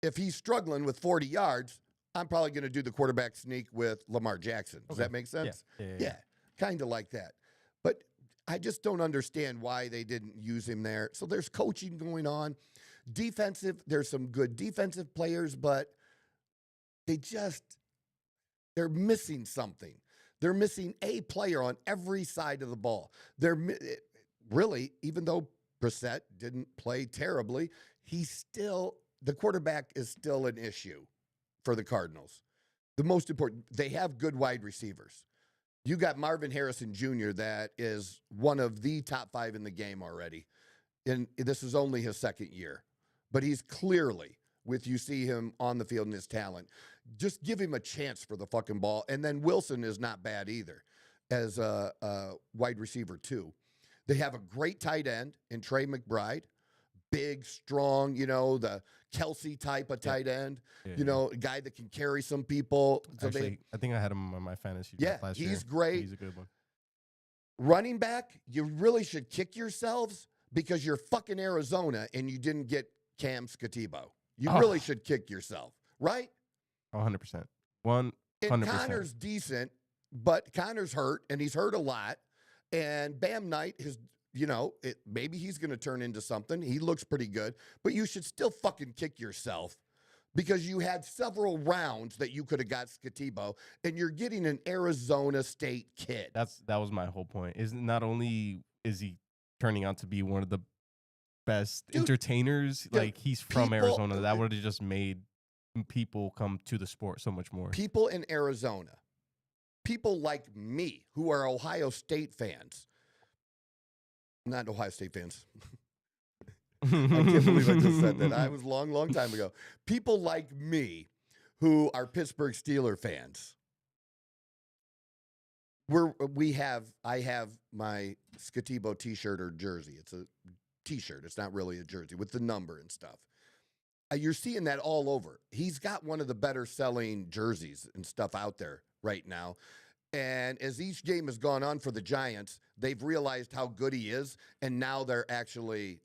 If he's struggling with 40 yards, I'm probably going to do the quarterback sneak with Lamar Jackson. Does that make sense? Yeah. Kind of like that. But I just don't understand why they didn't use him there. So there's coaching going on. Defensive, there's some good defensive players, but they're missing something. They're missing a player on every side of the ball. They're really, even though Brissett didn't play terribly, the quarterback is still an issue for the Cardinals. The most important, they have good wide receivers. You got Marvin Harrison Jr. that is one of the top 5 in the game already. And this is only his 2nd year. But he's clearly, you see him on the field and his talent, just give him a chance for the fucking ball. And then Wilson is not bad either as a wide receiver too. They have a great tight end in Trey McBride, big, strong, the Kelsey type of tight end, a guy that can carry some people. So
actually, I think I had him on my fantasy draft last year.
He's great.
He's a good one.
Running back, you really should kick yourselves because you're fucking Arizona and you didn't get Cam Scatibo. You really should kick yourself, right?
100%. 100%.
And Connor's decent, but Connor's hurt, and he's hurt a lot. And Bam Knight has, maybe he's going to turn into something. He looks pretty good, but you should still fucking kick yourself because you had several rounds that you could have got Scatibo, and you're getting an Arizona State kid.
That was my whole point. Not only is he turning out to be one of the best entertainers, like he's from Arizona. That would have just made people come to the sport so much more.
People in Arizona, people like me who are Ohio State fans, not Ohio State fans. I can't believe I just said that. I was long time ago. People like me who are Pittsburgh Steelers fans. I have my Scatibo t-shirt or jersey. It's a t-shirt. It's not really a jersey with the number and stuff. You're seeing that all over. He's got one of the better selling jerseys and stuff out there right now. And as each game has gone on for the Giants, they've realized how good he is. And now they're actually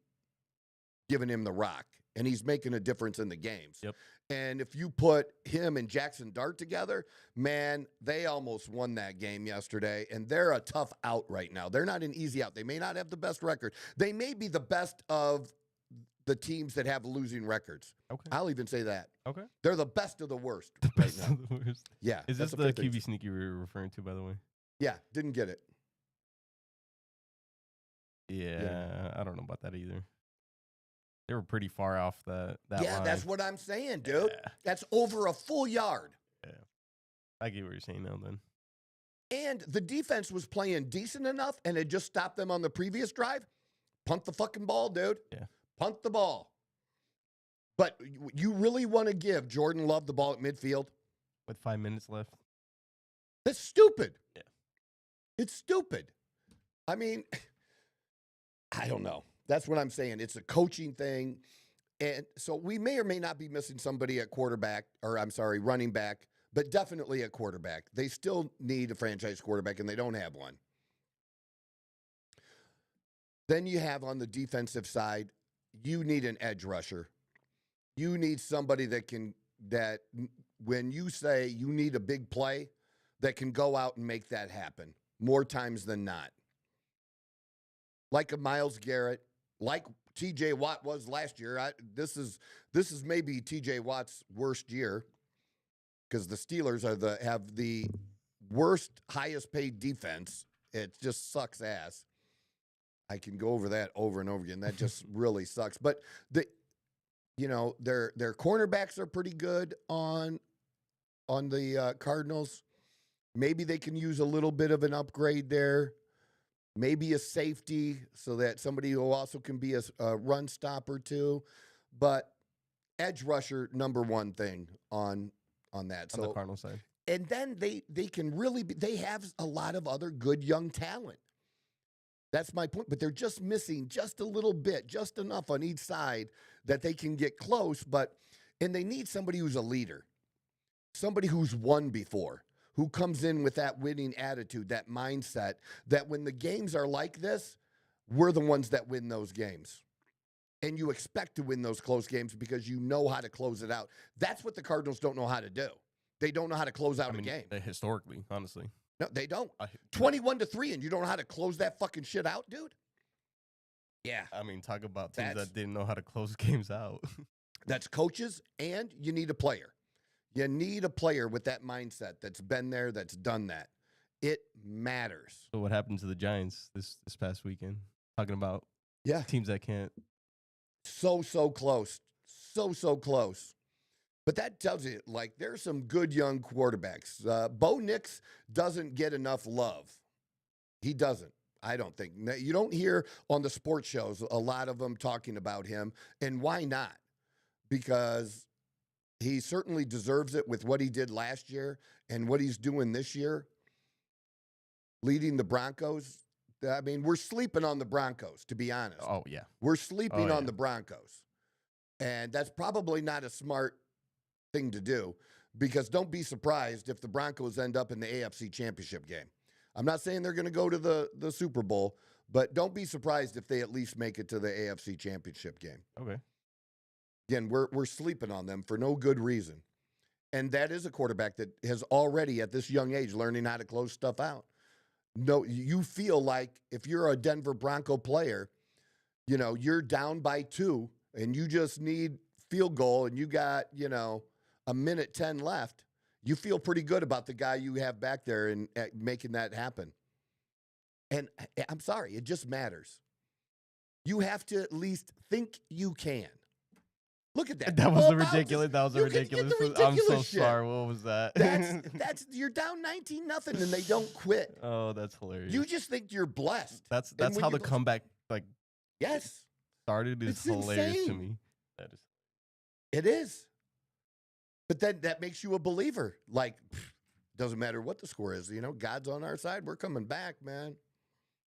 giving him the rock. And he's making a difference in the games.
Yep.
And if you put him and Jackson Dart together, man, they almost won that game yesterday. And they're a tough out right now. They're not an easy out. They may not have the best record. They may be the best of the teams that have losing records.
Okay.
I'll even say that.
Okay.
They're the best of the worst
right
now.
Of the worst.
Yeah.
Is this the QB sneak you were referring to, by the way?
Yeah. Didn't get it.
Yeah. I don't know about that either. They were pretty far off that
yeah,
line.
That's what I'm saying, dude. Yeah. That's over a full yard.
Yeah. I get what you're saying now then.
And the defense was playing decent enough, and it just stopped them on the previous drive. Punt the fucking ball, dude.
Yeah.
Punt the ball. But you really want to give Jordan Love the ball at midfield?
With 5 minutes left?
That's stupid.
Yeah.
It's stupid. I mean, I don't know. That's what I'm saying. It's a coaching thing. And so we may or may not be missing somebody at running back, but definitely at quarterback. They still need a franchise quarterback, and they don't have one. Then you have on the defensive side, you need an edge rusher. You need somebody that when you say you need a big play, that can go out and make that happen more times than not. Like a Myles Garrett, like T.J. Watt was last year. This is maybe T.J. Watt's worst year because the Steelers have the worst, highest paid defense. It just sucks ass. I can go over that over and over again. That just really sucks. But their cornerbacks are pretty good on the Cardinals. Maybe they can use a little bit of an upgrade there. Maybe a safety so that somebody who also can be a run stopper too. But edge rusher, number one thing on that.
On the Cardinals side.
And then they can really they have a lot of other good young talent. That's my point. But they're just missing just a little bit, just enough on each side that they can get close. And they need somebody who's a leader, somebody who's won before, who comes in with that winning attitude, that mindset, that when the games are like this, we're the ones that win those games. And you expect to win those close games because you know how to close it out. That's what the Cardinals don't know how to do. They don't know how to close out a game.
Historically, honestly.
No, they don't. 21-3, and you don't know how to close that fucking shit out, dude? Yeah.
I mean, talk about teams that didn't know how to close games out.
That's coaches, and you need a player. You need a player with that mindset that's been there, that's done that. It matters.
So what happened to the Giants this past weekend? Talking about teams that can't.
So close. So close. But that tells you, like, there's some good young quarterbacks. Bo Nix doesn't get enough love. He doesn't, I don't think. You don't hear on the sports shows a lot of them talking about him. And why not? Because he certainly deserves it with what he did last year and what he's doing this year, leading the Broncos. I mean, we're sleeping on the Broncos, to be honest.
Oh, yeah.
We're sleeping on the Broncos. And that's probably not a smart thing to do, because don't be surprised if the Broncos end up in the AFC Championship game. I'm not saying they're going to go to the Super Bowl, but don't be surprised if they at least make it to the AFC Championship game.
Okay.
Again, we're sleeping on them for no good reason. And that is a quarterback that has already at this young age learning how to close stuff out. No, you feel like if you're a Denver Bronco player, you're down by 2 and you just need field goal and you got, a minute 10 left, you feel pretty good about the guy you have back there and making that happen. And I'm sorry, it just matters. You have to at least think you can. Look at that.
That was ridiculous. I'm so sorry. What was that?
That's you're down 19-0 and they don't quit.
Oh, that's hilarious.
You just think you're blessed.
That's how the comeback
yes
started. Is hilarious to me.
It is. But then that makes you a believer. Like, doesn't matter what the score is. God's on our side. We're coming back, man.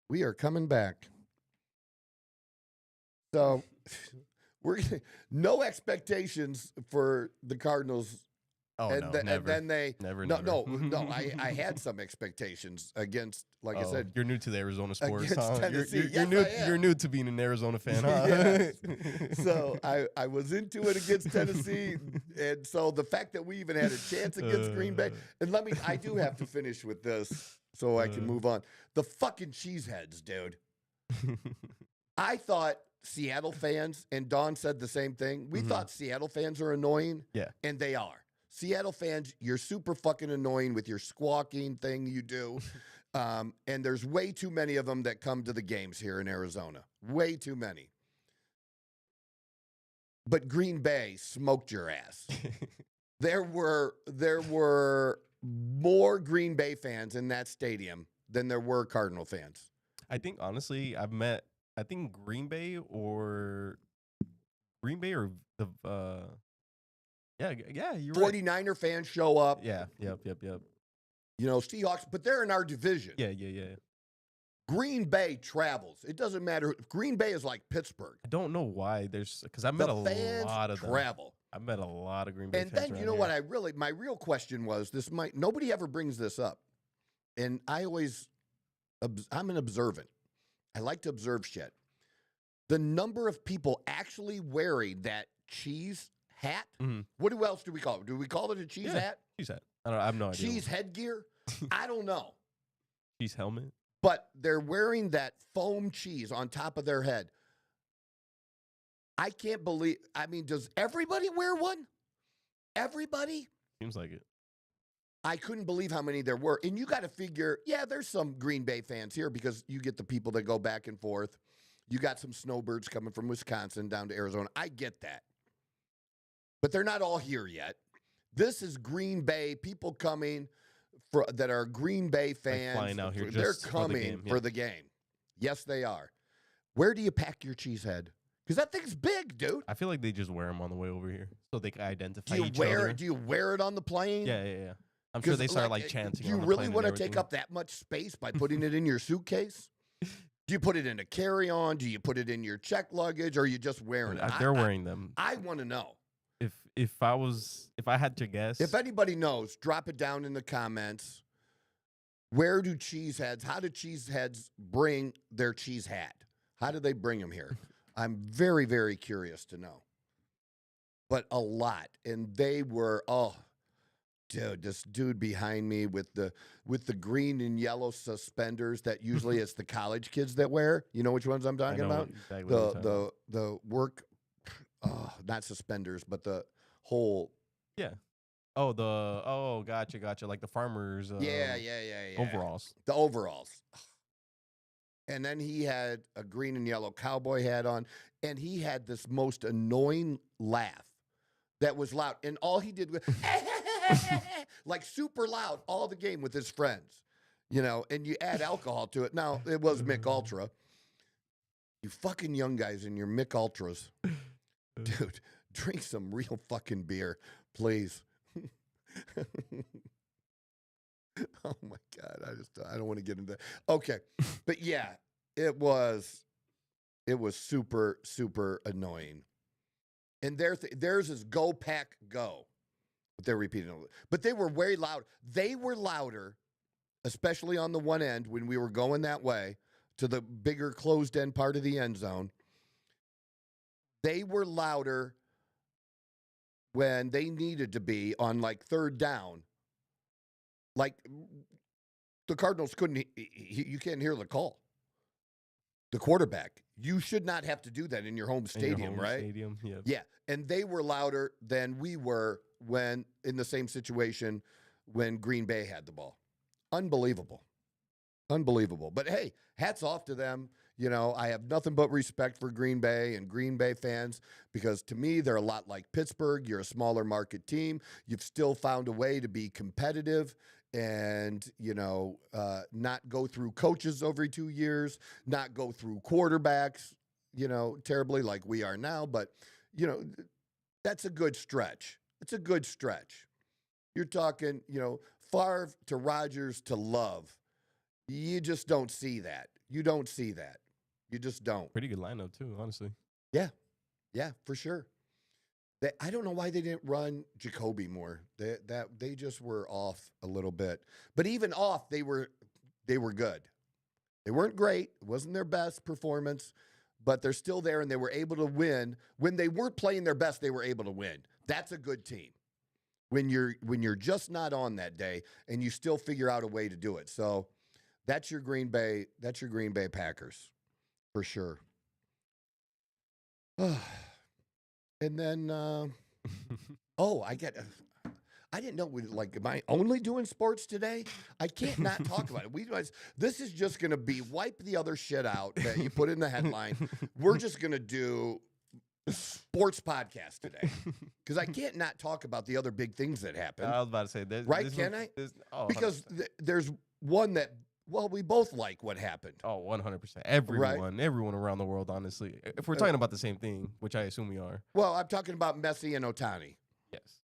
We are coming back. So we're no expectations for the Cardinals.
Oh, never.
And then they
never.
No. I had some expectations against, like I said,
you're new to the Arizona sports.
Against Tennessee.
You're new to being an Arizona fan, huh?
Yes. So I was into it against Tennessee, and so the fact that we even had a chance against Green Bay, and I do have to finish with this so I can move on. The fucking cheeseheads, dude. I thought Seattle fans, and Dawn said the same thing. We thought Seattle fans are annoying, and they are. Seattle fans, you're super fucking annoying with your squawking thing you do. And there's way too many of them that come to the games here in Arizona. Way too many. But Green Bay smoked your ass. There were more Green Bay fans in that stadium than there were Cardinal fans.
I think, honestly, Green Bay or the you're
49er
right.
fans show up.
Yeah, yep.
Seahawks, but they're in our division.
Yeah.
Green Bay travels. It doesn't matter. Green Bay is like Pittsburgh.
I don't know why because I met a lot of them.
Travel.
I met a lot of Green Bay
and
fans.
And then you know what? My real question was nobody ever brings this up, and I'm an observant. I like to observe shit. the number of people actually wearing that cheese hat.
Mm-hmm.
What else do we call it? Do we call it a cheese hat?
Cheese hat. I have no idea.
Cheese headgear? I don't know.
Cheese helmet?
But they're wearing that foam cheese on top of their head. I can't believe, does everybody wear one? Everybody?
Seems like it.
I couldn't believe how many there were. And you got to figure, there's some Green Bay fans here because you get the people that go back and forth. You got some snowbirds coming from Wisconsin down to Arizona. I get that. But they're not all here yet. This is Green Bay, people coming that are Green Bay fans.
Like flying out here
they're
just
coming for the game. Yes, they are. Where do you pack your cheese head? Because that thing's big, dude.
I feel like they just wear them on the way over here so they can identify each other.
Do you wear it on the plane?
Yeah. I'm sure they start chanting.
Do you really want to take up that much space by putting it in your suitcase? Do you put it in a carry-on? Do you put it in your check luggage? Or are you just wearing it?
They're wearing them.
I want to know.
If I had to guess.
If anybody knows, drop it down in the comments. How do cheeseheads bring their cheese hat? How do they bring them here? I'm very, very curious to know. But a lot. And they were, dude, this dude behind me with the green and yellow suspenders that usually it's the college kids that wear. You know which ones I'm talking about?
Exactly
the work, not suspenders, but the whole.
Yeah. Oh, gotcha. Like the farmers.
Yeah.
Overalls.
The overalls. And then he had a green and yellow cowboy hat on, and he had this most annoying laugh that was loud. And all he did was like super loud all the game with his friends, and you add alcohol to it. Now, it was Mick Ultra. You fucking young guys in your Mick Ultras, dude, drink some real fucking beer, please. Oh my God, I don't want to get into that. Okay, but yeah, it was super, super annoying. And theirs is go pack go. But they're repeating it. But they were very loud. They were louder, especially on the one end when we were going that way to the bigger closed end part of the end zone. They were louder when they needed to be on like third down. Like the Cardinals you can't hear the call. The quarterback. You should not have to do that in your home stadium, right?
Stadium, yeah.
Yeah, and they were louder than we were when in the same situation when Green Bay had the ball. Unbelievable. But hey, hats off to them. I have nothing but respect for Green Bay and Green Bay fans because to me, they're a lot like Pittsburgh. You're a smaller market team. You've still found a way to be competitive and, not go through coaches every 2 years, not go through quarterbacks, terribly like we are now. But, that's a good stretch. It's a good stretch. You're talking, Favre to Rodgers to Love. You just don't see that. You don't see that. You just don't.
Pretty good lineup, too, honestly.
Yeah, for sure. I don't know why they didn't run Jacoby more. They just were off a little bit. But even off, they were good. They weren't great. It wasn't their best performance, but they're still there, and they were able to win. When they weren't playing their best, they were able to win. That's a good team. When you're just not on that day, and you still figure out a way to do it. So that's your Green Bay Packers, for sure. And then, I didn't know, am I only doing sports today? I can't not talk about it. This is just going to be wipe the other shit out that you put in the headline. We're just going to do sports podcast today because I can't not talk about the other big things that happened.
I was about to say,
right? Can I? Because there's one that, we both like what happened.
Oh, 100%. Everyone around the world, honestly. If we're talking about the same thing, which I assume we are.
Well, I'm talking about Messi and OHTANI.
Yes.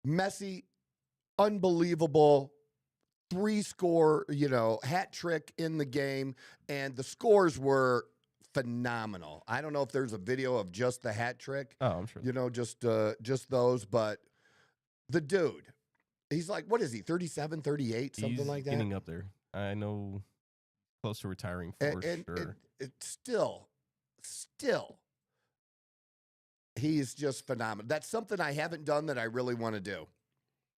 Messi, unbelievable 3-score, hat trick in the game, and the scores were phenomenal. I don't know if there's a video of just the hat trick.
Oh, I'm sure.
Just those, but the dude, he's like, what is he, 37, 38, something like that?
He's getting up there. I know, close to retiring for sure.
It's still, still, he's just phenomenal. That's something I haven't done that I really want to do.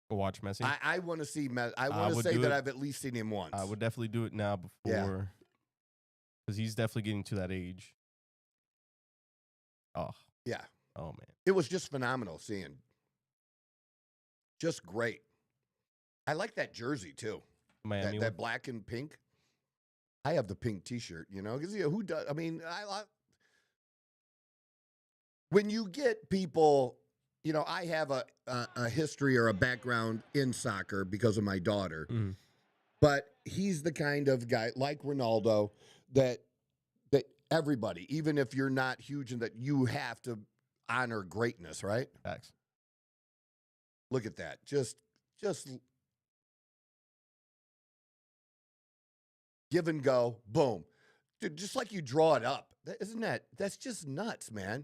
Watch Messi.
I want to see. I want to say that I've at least seen him once.
I would definitely do it now before, because he's definitely getting to that age. Oh
yeah.
Oh man,
it was just phenomenal seeing. Just great. I like that jersey too.
Miami
that black and pink. I have the pink T-shirt, because who does? I mean, when you get people, I have a history or a background in soccer because of my daughter, but he's the kind of guy like Ronaldo that everybody, even if you're not huge, and that you have to honor greatness, right?
Facts.
Look at that, just. Give and go, boom. Dude, just like you draw it up. That's just nuts, man.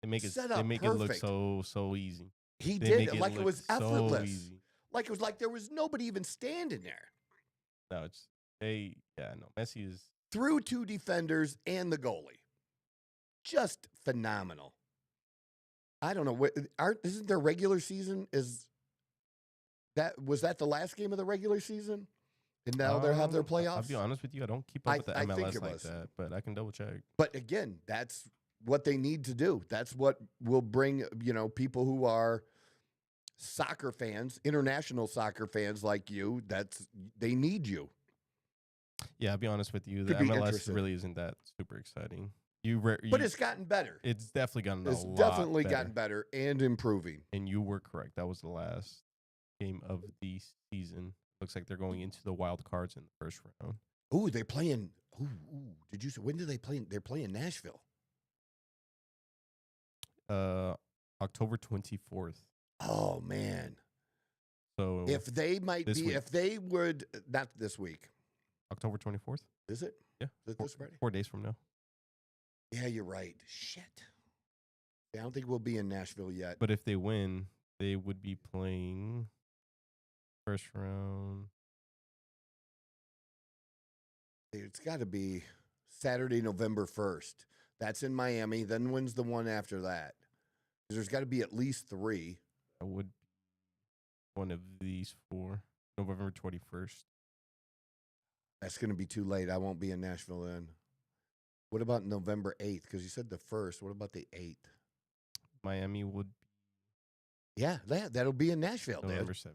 They make it look so easy.
He did it like it was effortless. So like it was like there was nobody even standing there.
No, Messi is
through 2 defenders and the goalie. Just phenomenal. I don't know. Isn't their regular season was that the last game of the regular season? And now they'll have their playoffs?
I'll be honest with you. I don't keep up with the MLS like that, but I can double check.
But again, that's what they need to do. That's what will bring, people who are soccer fans, international soccer fans like you, they need you.
Yeah, I'll be honest with you. The MLS really isn't that super exciting.
But it's gotten better.
It's definitely gotten a lot better.
It's definitely gotten better and improving.
And you were correct. That was the last game of the season. Looks like they're going into the wild cards in the first round.
Ooh, they're playing. Did you say when do they play? They're playing Nashville.
October 24th.
Oh man.
So
if they would not this week.
October 24th.
Is it?
Yeah.
Is it this Friday?
4 days from now.
Yeah, you're right. Shit. I don't think we'll be in Nashville yet.
But if they win, they would be playing first round.
It's got to be Saturday, November 1st. That's in Miami. Then when's the one after that? There's got to be at least 3.
That would be one of these 4. November 21st.
That's going to be too late. I won't be in Nashville then. What about November 8th? Because you said the 1st. What about the 8th?
Miami would.
Yeah, that'll be in Nashville.
November 7th.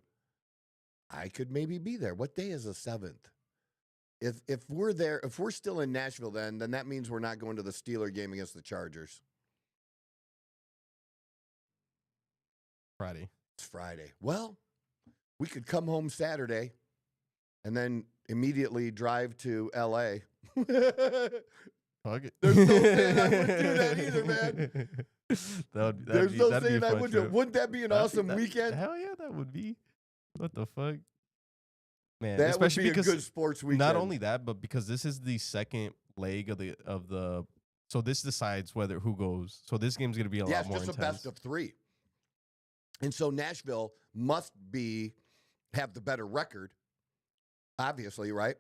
I could maybe be there. What day is the 7th? If we're there, if we're still in Nashville, then that means we're not going to the Steeler game against the Chargers.
Friday.
It's Friday. Well, we could come home Saturday and then immediately drive to L.A.
Fuck it.
There's no saying I wouldn't do that either, man. There's no saying I wouldn't do it. Wouldn't that be an awesome weekend?
Hell yeah, that would be. What the fuck? Man,
that
especially
would be a good sports weekend.
Not only that, but because this is the second leg of the so this decides who goes. So this game's gonna be a lot more intense.
Yeah, it's just a best of 3. And so Nashville must have the better record, obviously, right?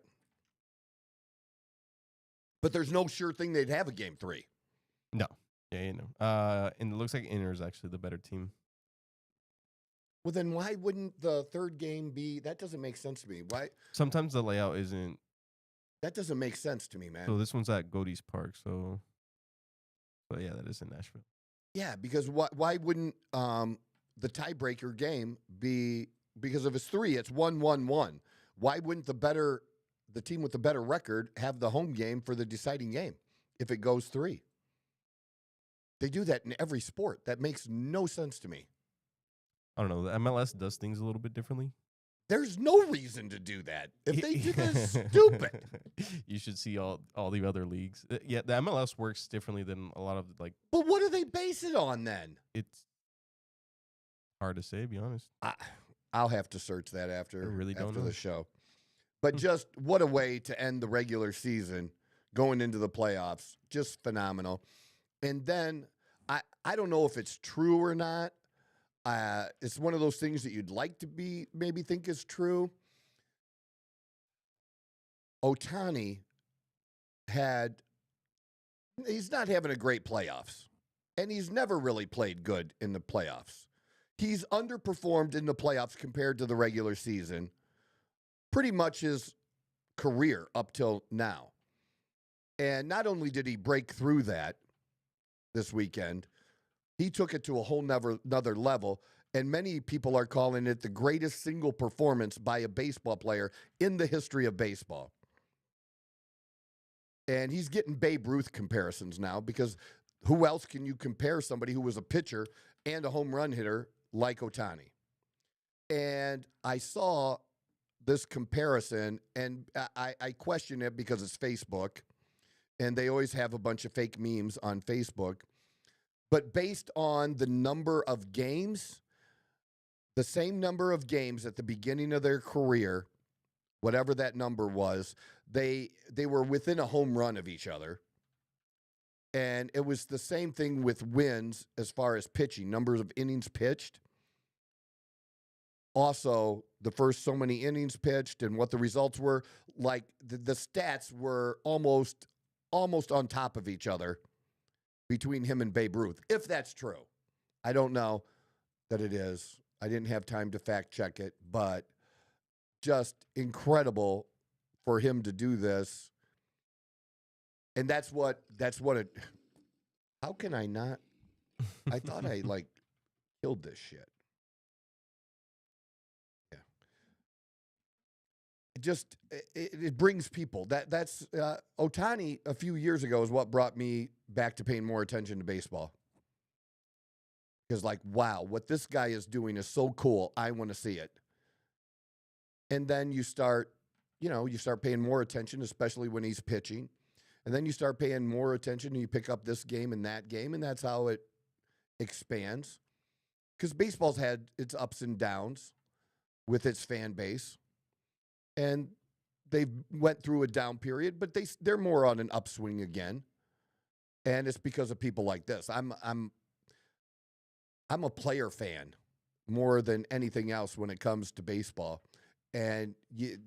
But there's no sure thing they'd have a game 3.
No. Yeah, and it looks like Inter is actually the better team.
Well, then why wouldn't the third game be? That doesn't make sense to me. Why?
Sometimes the layout isn't.
That doesn't make sense to me, man.
So this one's at Godey's Park. But yeah, that is in Nashville.
Yeah, because why wouldn't the tiebreaker game be, because if it's 3, it's 1-1-1. Why wouldn't the team with the better record have the home game for the deciding game if it goes 3? They do that in every sport. That makes no sense to me.
I don't know. The MLS does things a little bit differently.
There's no reason to do that. If they do this, stupid.
You should see all the other leagues. Yeah, the MLS works differently than a lot of
But what do they base it on then?
It's hard to say, to be honest.
I'll have to search that after
the
show. But just what a way to end the regular season, going into the playoffs. Just phenomenal. And then I don't know if it's true or not. It's one of those things that you'd like to maybe think is true. OHTANI had he's not having a great playoffs, and he's never really played good in the playoffs. He's underperformed in the playoffs compared to the regular season pretty much his career up till now. And not only did he break through that this weekend, he took it to a whole another level, and many people are calling it the greatest single performance by a baseball player in the history of baseball. And he's getting Babe Ruth comparisons now, because who else can you compare somebody who was a pitcher and a home run hitter like OHTANI? And I saw this comparison, and I question it because it's Facebook, and they always have a bunch of fake memes on Facebook. But based on the number of games, the same number of games at the beginning of their career, whatever that number was, they were within a home run of each other. And it was the same thing with wins as far as pitching, numbers of innings pitched. Also, the first so many innings pitched and what the results were, like the stats were almost on top of each other between him and Babe Ruth, if that's true. I don't know that it is. I didn't have time to fact check it, but just incredible for him to do this. And that's what it, how can I not? I thought I killed this shit. Yeah. It brings people. That's OHTANI a few years ago is what brought me back to paying more attention to baseball. Because wow, what this guy is doing is so cool. I want to see it. And then you start paying more attention, especially when he's pitching. And then you start paying more attention and you pick up this game and that game, and that's how it expands. Because baseball's had its ups and downs with its fan base. And they went through a down period, but they're more on an upswing again. And it's because of people like this. I'm a player fan more than anything else when it comes to baseball. And you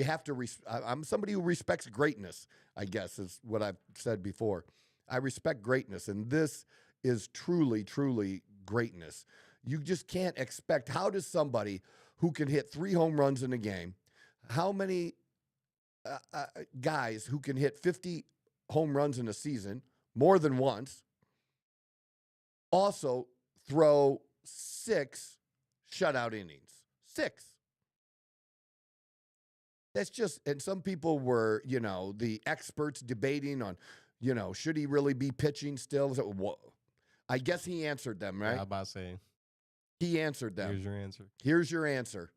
have to, I'm somebody who respects greatness, I guess, is what I've said before. I respect greatness, and this is truly, truly greatness. You just can't expect, how does somebody who can hit 3 home runs in a game, how many guys who can hit 50 home runs in a season, more than once, also throw 6 shutout innings? 6. That's just, and some people were, the experts debating on, should he really be pitching still? So, I guess he answered them, right?
Yeah, I'm about to say.
He answered them.
Here's your answer.
Here's your answer.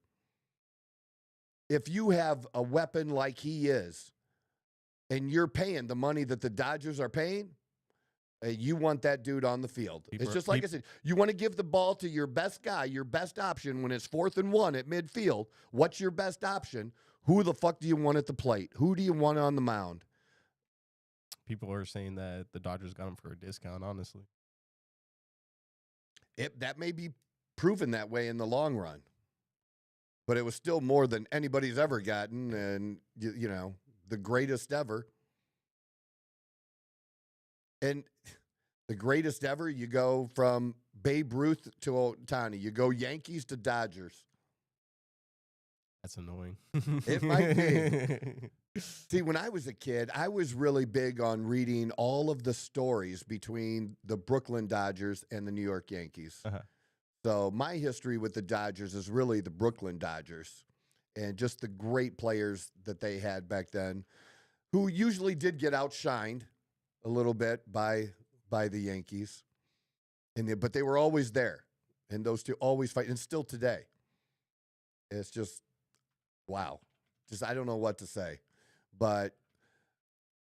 If you have a weapon like he is, and you're paying the money that the Dodgers are paying, you want that dude on the field. It's just like I said, you want to give the ball to your best guy, your best option when it's 4th and 1 at midfield. What's your best option? Who the fuck do you want at the plate? Who do you want on the mound?
People are saying that the Dodgers got him for a discount, honestly.
That may be proven that way in the long run. But it was still more than anybody's ever gotten, and, the greatest ever. And the greatest ever, you go from Babe Ruth to OHTANI. You go Yankees to Dodgers.
That's annoying.
It might be. See, when I was a kid, I was really big on reading all of the stories between the Brooklyn Dodgers and the New York Yankees. Uh-huh. So my history with the Dodgers is really the Brooklyn Dodgers and just the great players that they had back then, who usually did get outshined a little bit by the Yankees. But they were always there, and those two always fight, and still today. It's just, wow. I don't know what to say. But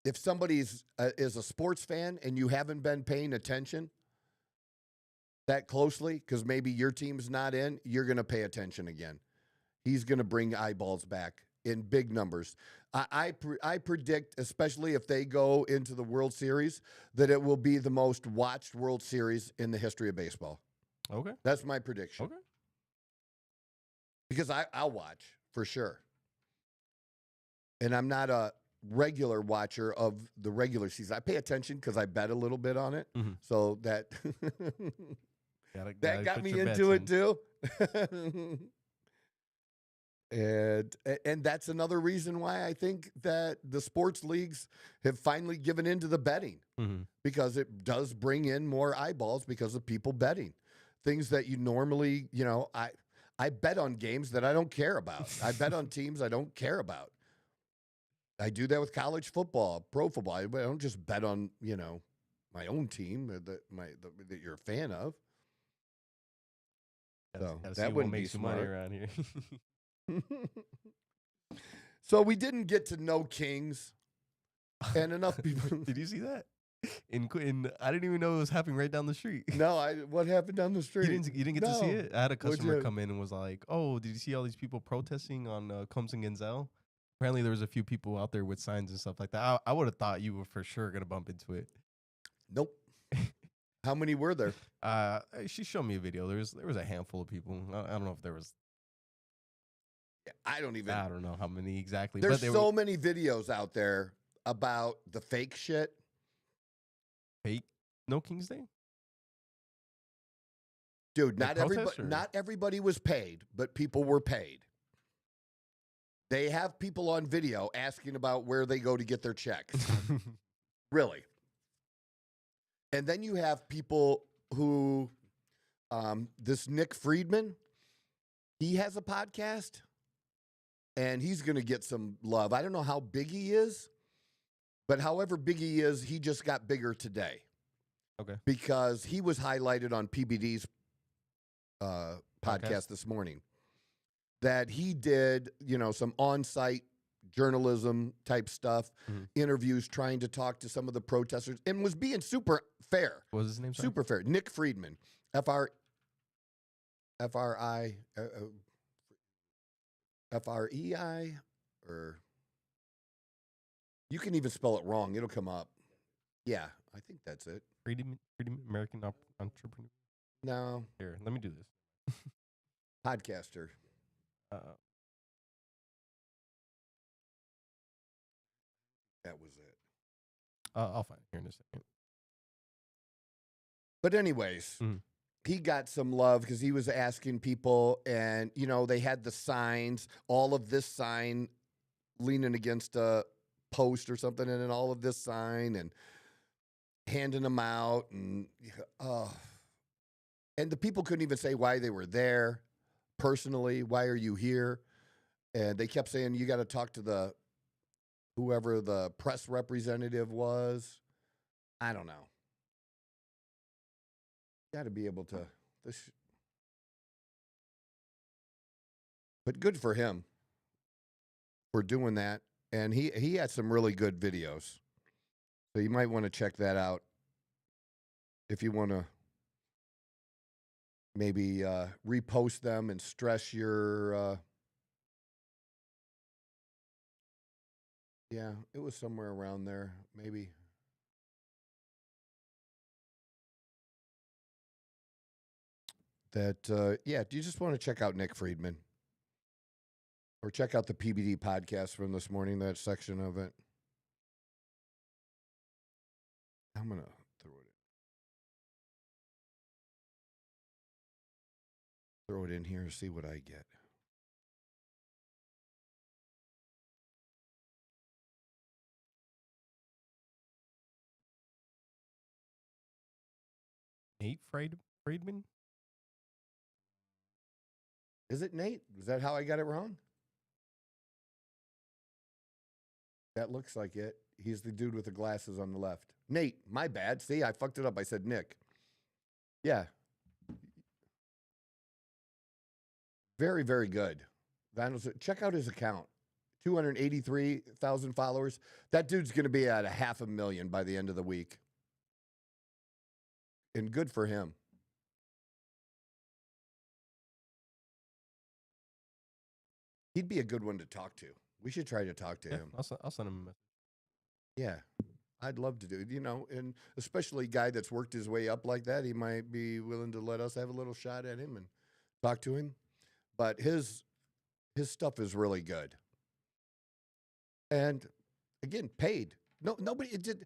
if somebody is a sports fan and you haven't been paying attention that closely, because maybe your team's not in, you're going to pay attention again. He's going to bring eyeballs back in big numbers. I predict, especially if they go into the World Series, that it will be the most watched World Series in the history of baseball.
Okay.
That's my prediction.
Okay.
Because I'll watch, for sure. And I'm not regular watcher of the regular season. I pay attention because I bet a little bit on it. So that that got me into it too. And that's another reason why I think that the sports leagues have finally given into the betting, because it does bring in more eyeballs because of people betting things that you normally, I bet on games that I don't care about. I bet on teams I don't care about. I do that with college football, pro football. I don't just bet on, my own team that you're a fan of. So that wouldn't be smart.
Money around here.
So we didn't get to know Kings, and enough people.
Did you see that? I didn't even know it was happening right down the street.
No, what happened down the street?
You didn't get to see it? I had a customer come in and was like, "Oh, did you see all these people protesting on Combs and Genzell?" Apparently, there was a few people out there with signs and stuff like that. I would have thought you were for sure gonna bump into it.
Nope. How many were there?
She showed me a video. There was a handful of people. I don't know if there was.
I don't
know how many exactly.
There's so many videos out there about the fake shit.
Fake? No King's Day?
Dude, not everybody was paid, but people were paid. They have people on video asking about where they go to get their checks. Really. And then you have people who, this Nick Friedman, he has a podcast, and he's going to get some love. I don't know how big he is, but however big he is, he just got bigger today.
Okay.
Because he was highlighted on PBD's podcast this morning. That he did, some on-site journalism type stuff, interviews, trying to talk to some of the protesters, and was being super fair.
What was his name?
Super fair. Nick Friedman, F-R-I, or you can even spell it wrong. It'll come up. Yeah, I think that's it.
Freedom American Entrepreneur.
No.
Here, let me do this.
Podcaster. That was it.
I'll find it here in a second.
But anyways, he got some love because he was asking people, and, they had the signs, all of this sign leaning against a post or something, and then all of this sign, and handing them out. And the people couldn't even say why they were there personally. Why are you here? And they kept saying, you got to talk to whoever the press representative was. I don't know. Got to be able to. But good for him for doing that. And he had some really good videos. So you might want to check that out if you want to maybe repost them and stress your... yeah, it was somewhere around there, maybe. That, do you just want to check out Nick Friedman? Or check out the PBD podcast from this morning, that section of it. I'm going to throw it in here and see what I get.
Nate Friedman?
Is it Nate? Is that how I got it wrong? That looks like it. He's the dude with the glasses on the left. Nate, my bad. See, I fucked it up. I said Nick. Yeah. Very, very good. Check out his account. 283,000 followers. That dude's going to be at 500,000 by the end of the week. And good for him. He'd be a good one to talk to. We should try to talk to him.
I'll send him a message.
Yeah, I'd love to do it. And especially a guy that's worked his way up like that, he might be willing to let us have a little shot at him and talk to him. But his stuff is really good. And Again, paid. Nobody it did.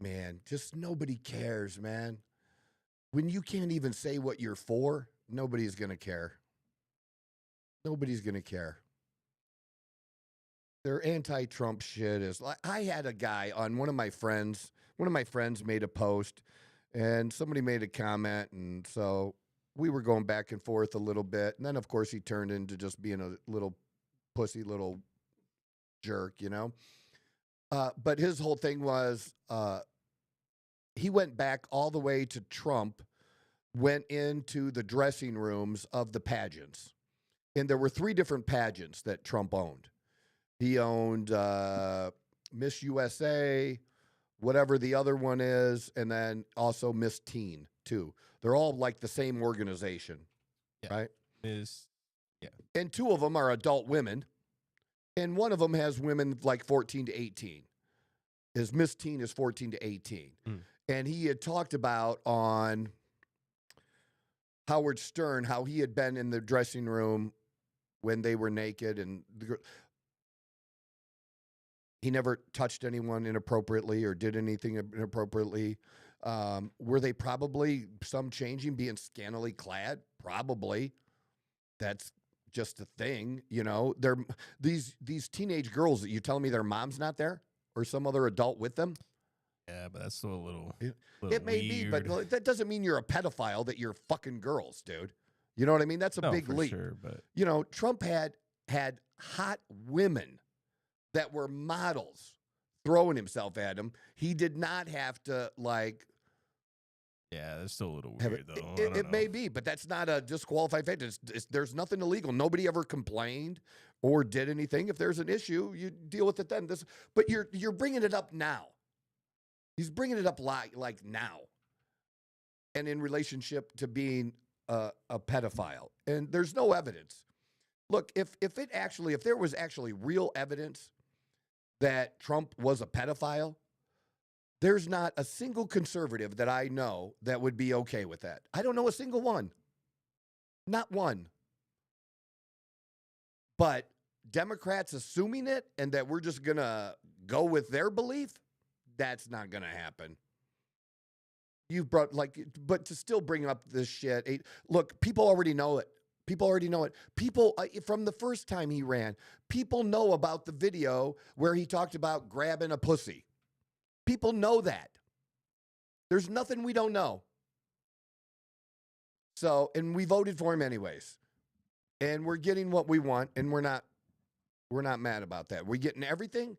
Man, just nobody cares, man. When you can't even say what you're for, nobody's going to care. Nobody's going to care. Their anti-Trump shit is like, I had a guy on one of my friends made a post and somebody made a comment. And so we were going back and forth a little bit. And then of course he turned into just being a little pussy little jerk, you know? But his whole thing was, he went back all the way to Trump, went into the dressing rooms of the pageants. And there were 3 different pageants that Trump owned. He owned Miss USA, whatever the other one is, and then also Miss Teen, too. They're all like the same organization, right? And 2 of them are adult women, and one of them has women like 14 to 18. His Miss Teen is 14 to 18. And he had talked about on Howard Stern how he had been in the dressing room when they were naked, and he never touched anyone inappropriately or did anything inappropriately. Were they probably some changing, being scantily clad? Probably. That's just a thing, you know. They're these teenage girls that you tell me their mom's not there or some other adult with them.
Yeah, but that's still a little
it may be, but that doesn't mean you're a pedophile, that you're fucking girls, dude. You know what I mean? That's a big leap.
Sure, but
you know, Trump had hot women that were models throwing himself at him. He did not have to, like...
Yeah, that's still a little weird, though.
It may be, but that's not a disqualified fact. There's nothing illegal. Nobody ever complained or did anything. If there's an issue, you deal with it then. But you're bringing it up now. He's bringing it up like now, and in relationship to being a pedophile. And there's no evidence. Look, if there was actually real evidence that Trump was a pedophile, there's not a single conservative that I know that would be okay with that. I don't know a single one. Not one. But Democrats assuming it and that we're just going to go with their belief, that's not going to happen. You've brought, but to still bring up this shit. Look, people already know it. People already know it. People, from the first time he ran, people know about the video where he talked about grabbing a pussy. People know that. There's nothing we don't know. So, and we voted for him anyways. And we're getting what we want, and we're not mad about that. We're getting everything.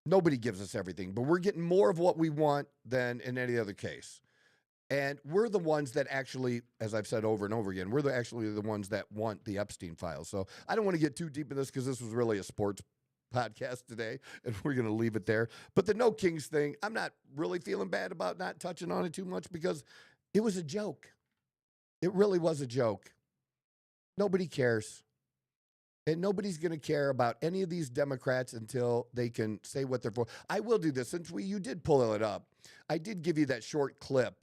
Nobody gives us everything, but we're getting more of what we want than in any other case. And we're the ones that actually, as I've said over and over again, we're actually the ones that want the Epstein files. So I don't want to get too deep in this because this was really a sports podcast today, and we're going to leave it there. But the No Kings thing, I'm not really feeling bad about not touching on it too much because it was a joke. It really was a joke. Nobody cares. And nobody's going to care about any of these Democrats until they can say what they're for. I will do this. Since you did pull it up, I did give you that short clip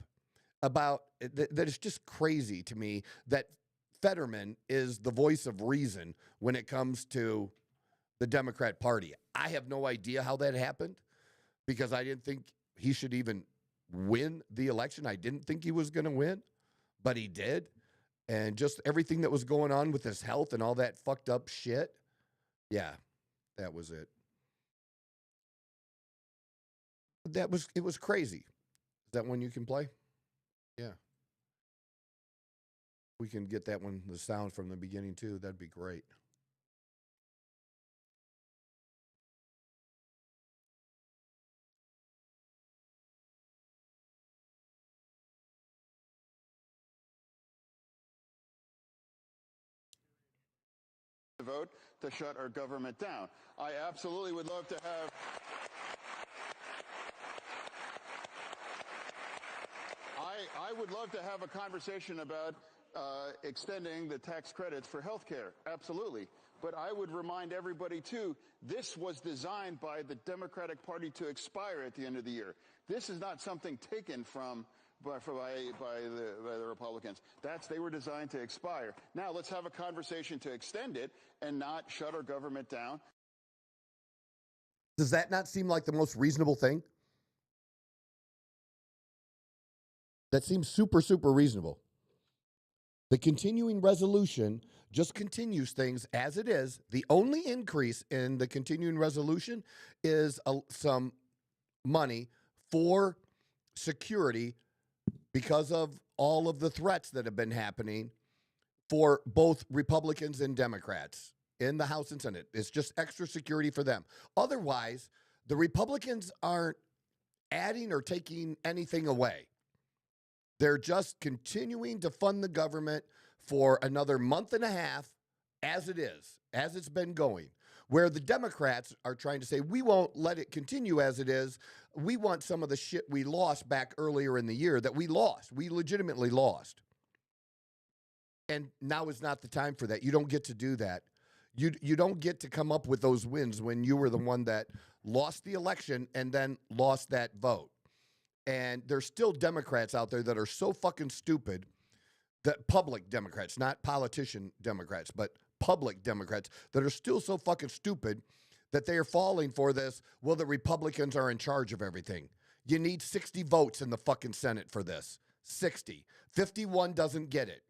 about that is just crazy to me that Fetterman is the voice of reason when it comes to the Democrat Party. I have no idea how that happened because I didn't think he should even win the election. I didn't think he was going to win, but he did. And just everything that was going on with his health and all that fucked up shit. Yeah, that was it. It was crazy. Is that one you can play? Yeah. We can get that one, the sound from the beginning too. That'd be great.
Vote to shut our government down. I absolutely would love to have. I would love to have a conversation about extending the tax credits for health care. Absolutely. But I would remind everybody, too, this was designed by the Democratic Party to expire at the end of the year. This is not something taken from by the Republicans. They were designed to expire. Now let's have a conversation to extend it and not shut our government down.
Does that not seem like the most reasonable thing? That seems super, super reasonable. The continuing resolution just continues things as it is. The only increase in the continuing resolution is some money for security because of all of the threats that have been happening for both Republicans and Democrats in the House and Senate. It's just extra security for them. Otherwise, the Republicans aren't adding or taking anything away. They're just continuing to fund the government for another month and a half as it is, as it's been going. Where the Democrats are trying to say, we won't let it continue as it is. We want some of the shit we lost back earlier in the year that we lost. We legitimately lost. And now is not the time for that. You don't get to do that. You don't get to come up with those wins when you were the one that lost the election and then lost that vote. And there's still Democrats out there that are so fucking stupid, that public Democrats, not politician Democrats, but public Democrats that are still so fucking stupid that they are falling for this. Well, the Republicans are in charge of everything. You need 60 votes in the fucking Senate for this. 60. 51 doesn't get it.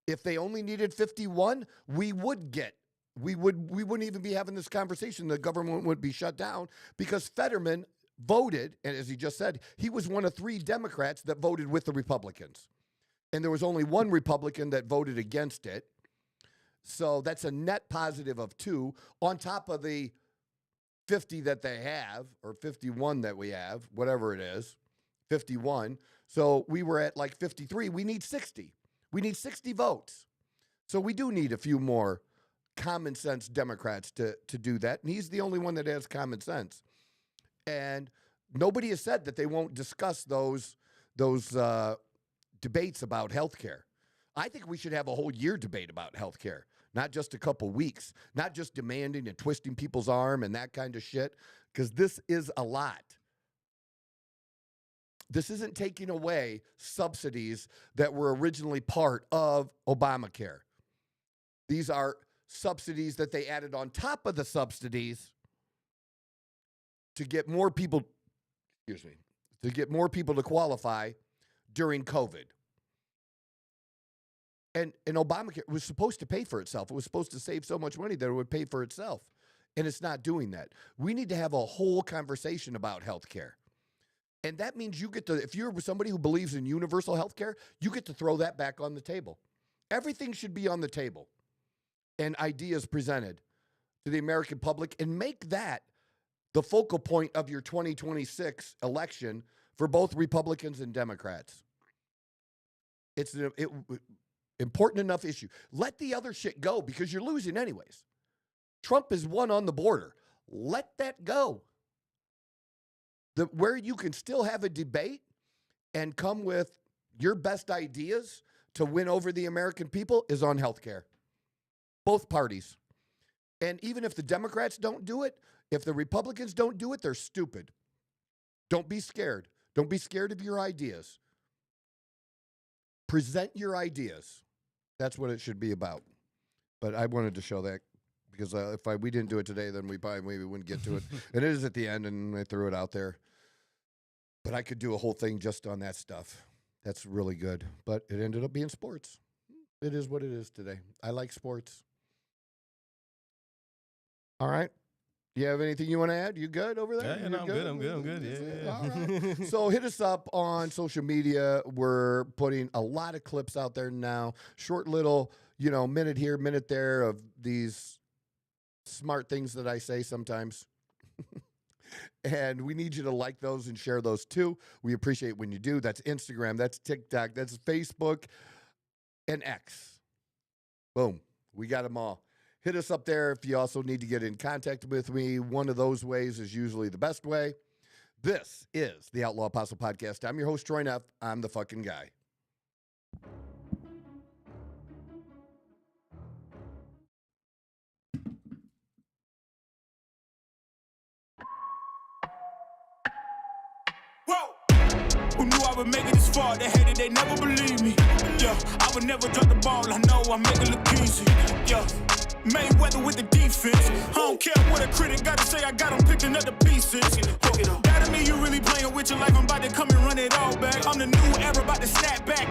If they only needed 51, we wouldn't even be having this conversation. The government would be shut down because Fetterman voted, and as he just said, he was one of 3 Democrats that voted with the Republicans. And there was only 1 Republican that voted against it. So that's a net positive of 2 on top of the 50 that they have, or 51 that we have, whatever it is, 51. So we were at like 53. We need 60. We need 60 votes. So we do need a few more common sense Democrats to do that. And he's the only one that has common sense. And nobody has said that they won't discuss those debates about health care. I think we should have a whole year debate about health care, not just a couple weeks, not just demanding and twisting people's arm and that kind of shit, because this is a lot. This isn't taking away subsidies that were originally part of Obamacare. These are subsidies that they added on top of the subsidies to get more people, to qualify during COVID. And Obamacare was supposed to pay for itself. It was supposed to save so much money that it would pay for itself. And it's not doing that. We need to have a whole conversation about health care. And that means you get to, if you're somebody who believes in universal health care, you get to throw that back on the table. Everything should be on the table and ideas presented to the American public, and make that the focal point of your 2026 election for both Republicans and Democrats. It's an important enough issue. Let the other shit go because you're losing anyways. Trump is won on the border. Let that go. Where you can still have a debate and come with your best ideas to win over the American people is on healthcare. Both parties. And even if the Democrats don't do it, if the Republicans don't do it, they're stupid. Don't be scared. Don't be scared of your ideas. Present your ideas. That's what it should be about. But I wanted to show that because if we didn't do it today, then we probably maybe wouldn't get to it. And it is at the end, and I threw it out there. But I could do a whole thing just on that stuff. That's really good. But it ended up being sports. It is what it is today. I like sports. All right. Do you have anything you want to add? You good over there?
Yeah, no, I'm good. Yeah.
All right. So hit us up on social media. We're putting a lot of clips out there now. Short little, minute here, minute there of these smart things that I say sometimes. And we need you to like those and share those too. We appreciate when you do. That's Instagram, that's TikTok, that's Facebook, and X. Boom. We got them all. Hit us up there if you also need to get in contact with me. One of those ways is usually the best way. This is the Outlaw Apostle Podcast. I'm your host, Troy Neff. I'm the fucking guy.
Whoa! Who knew I would make it this far? They hated, they never believed me. Yeah, I would never drop the ball. I know I make it look easy. Yeah, Mayweather with the defense. I don't care what a critic got to say. I got them picking up the pieces. That to me, you really playing with your life. I'm about to come and run it all back. I'm the new era, about to snap back.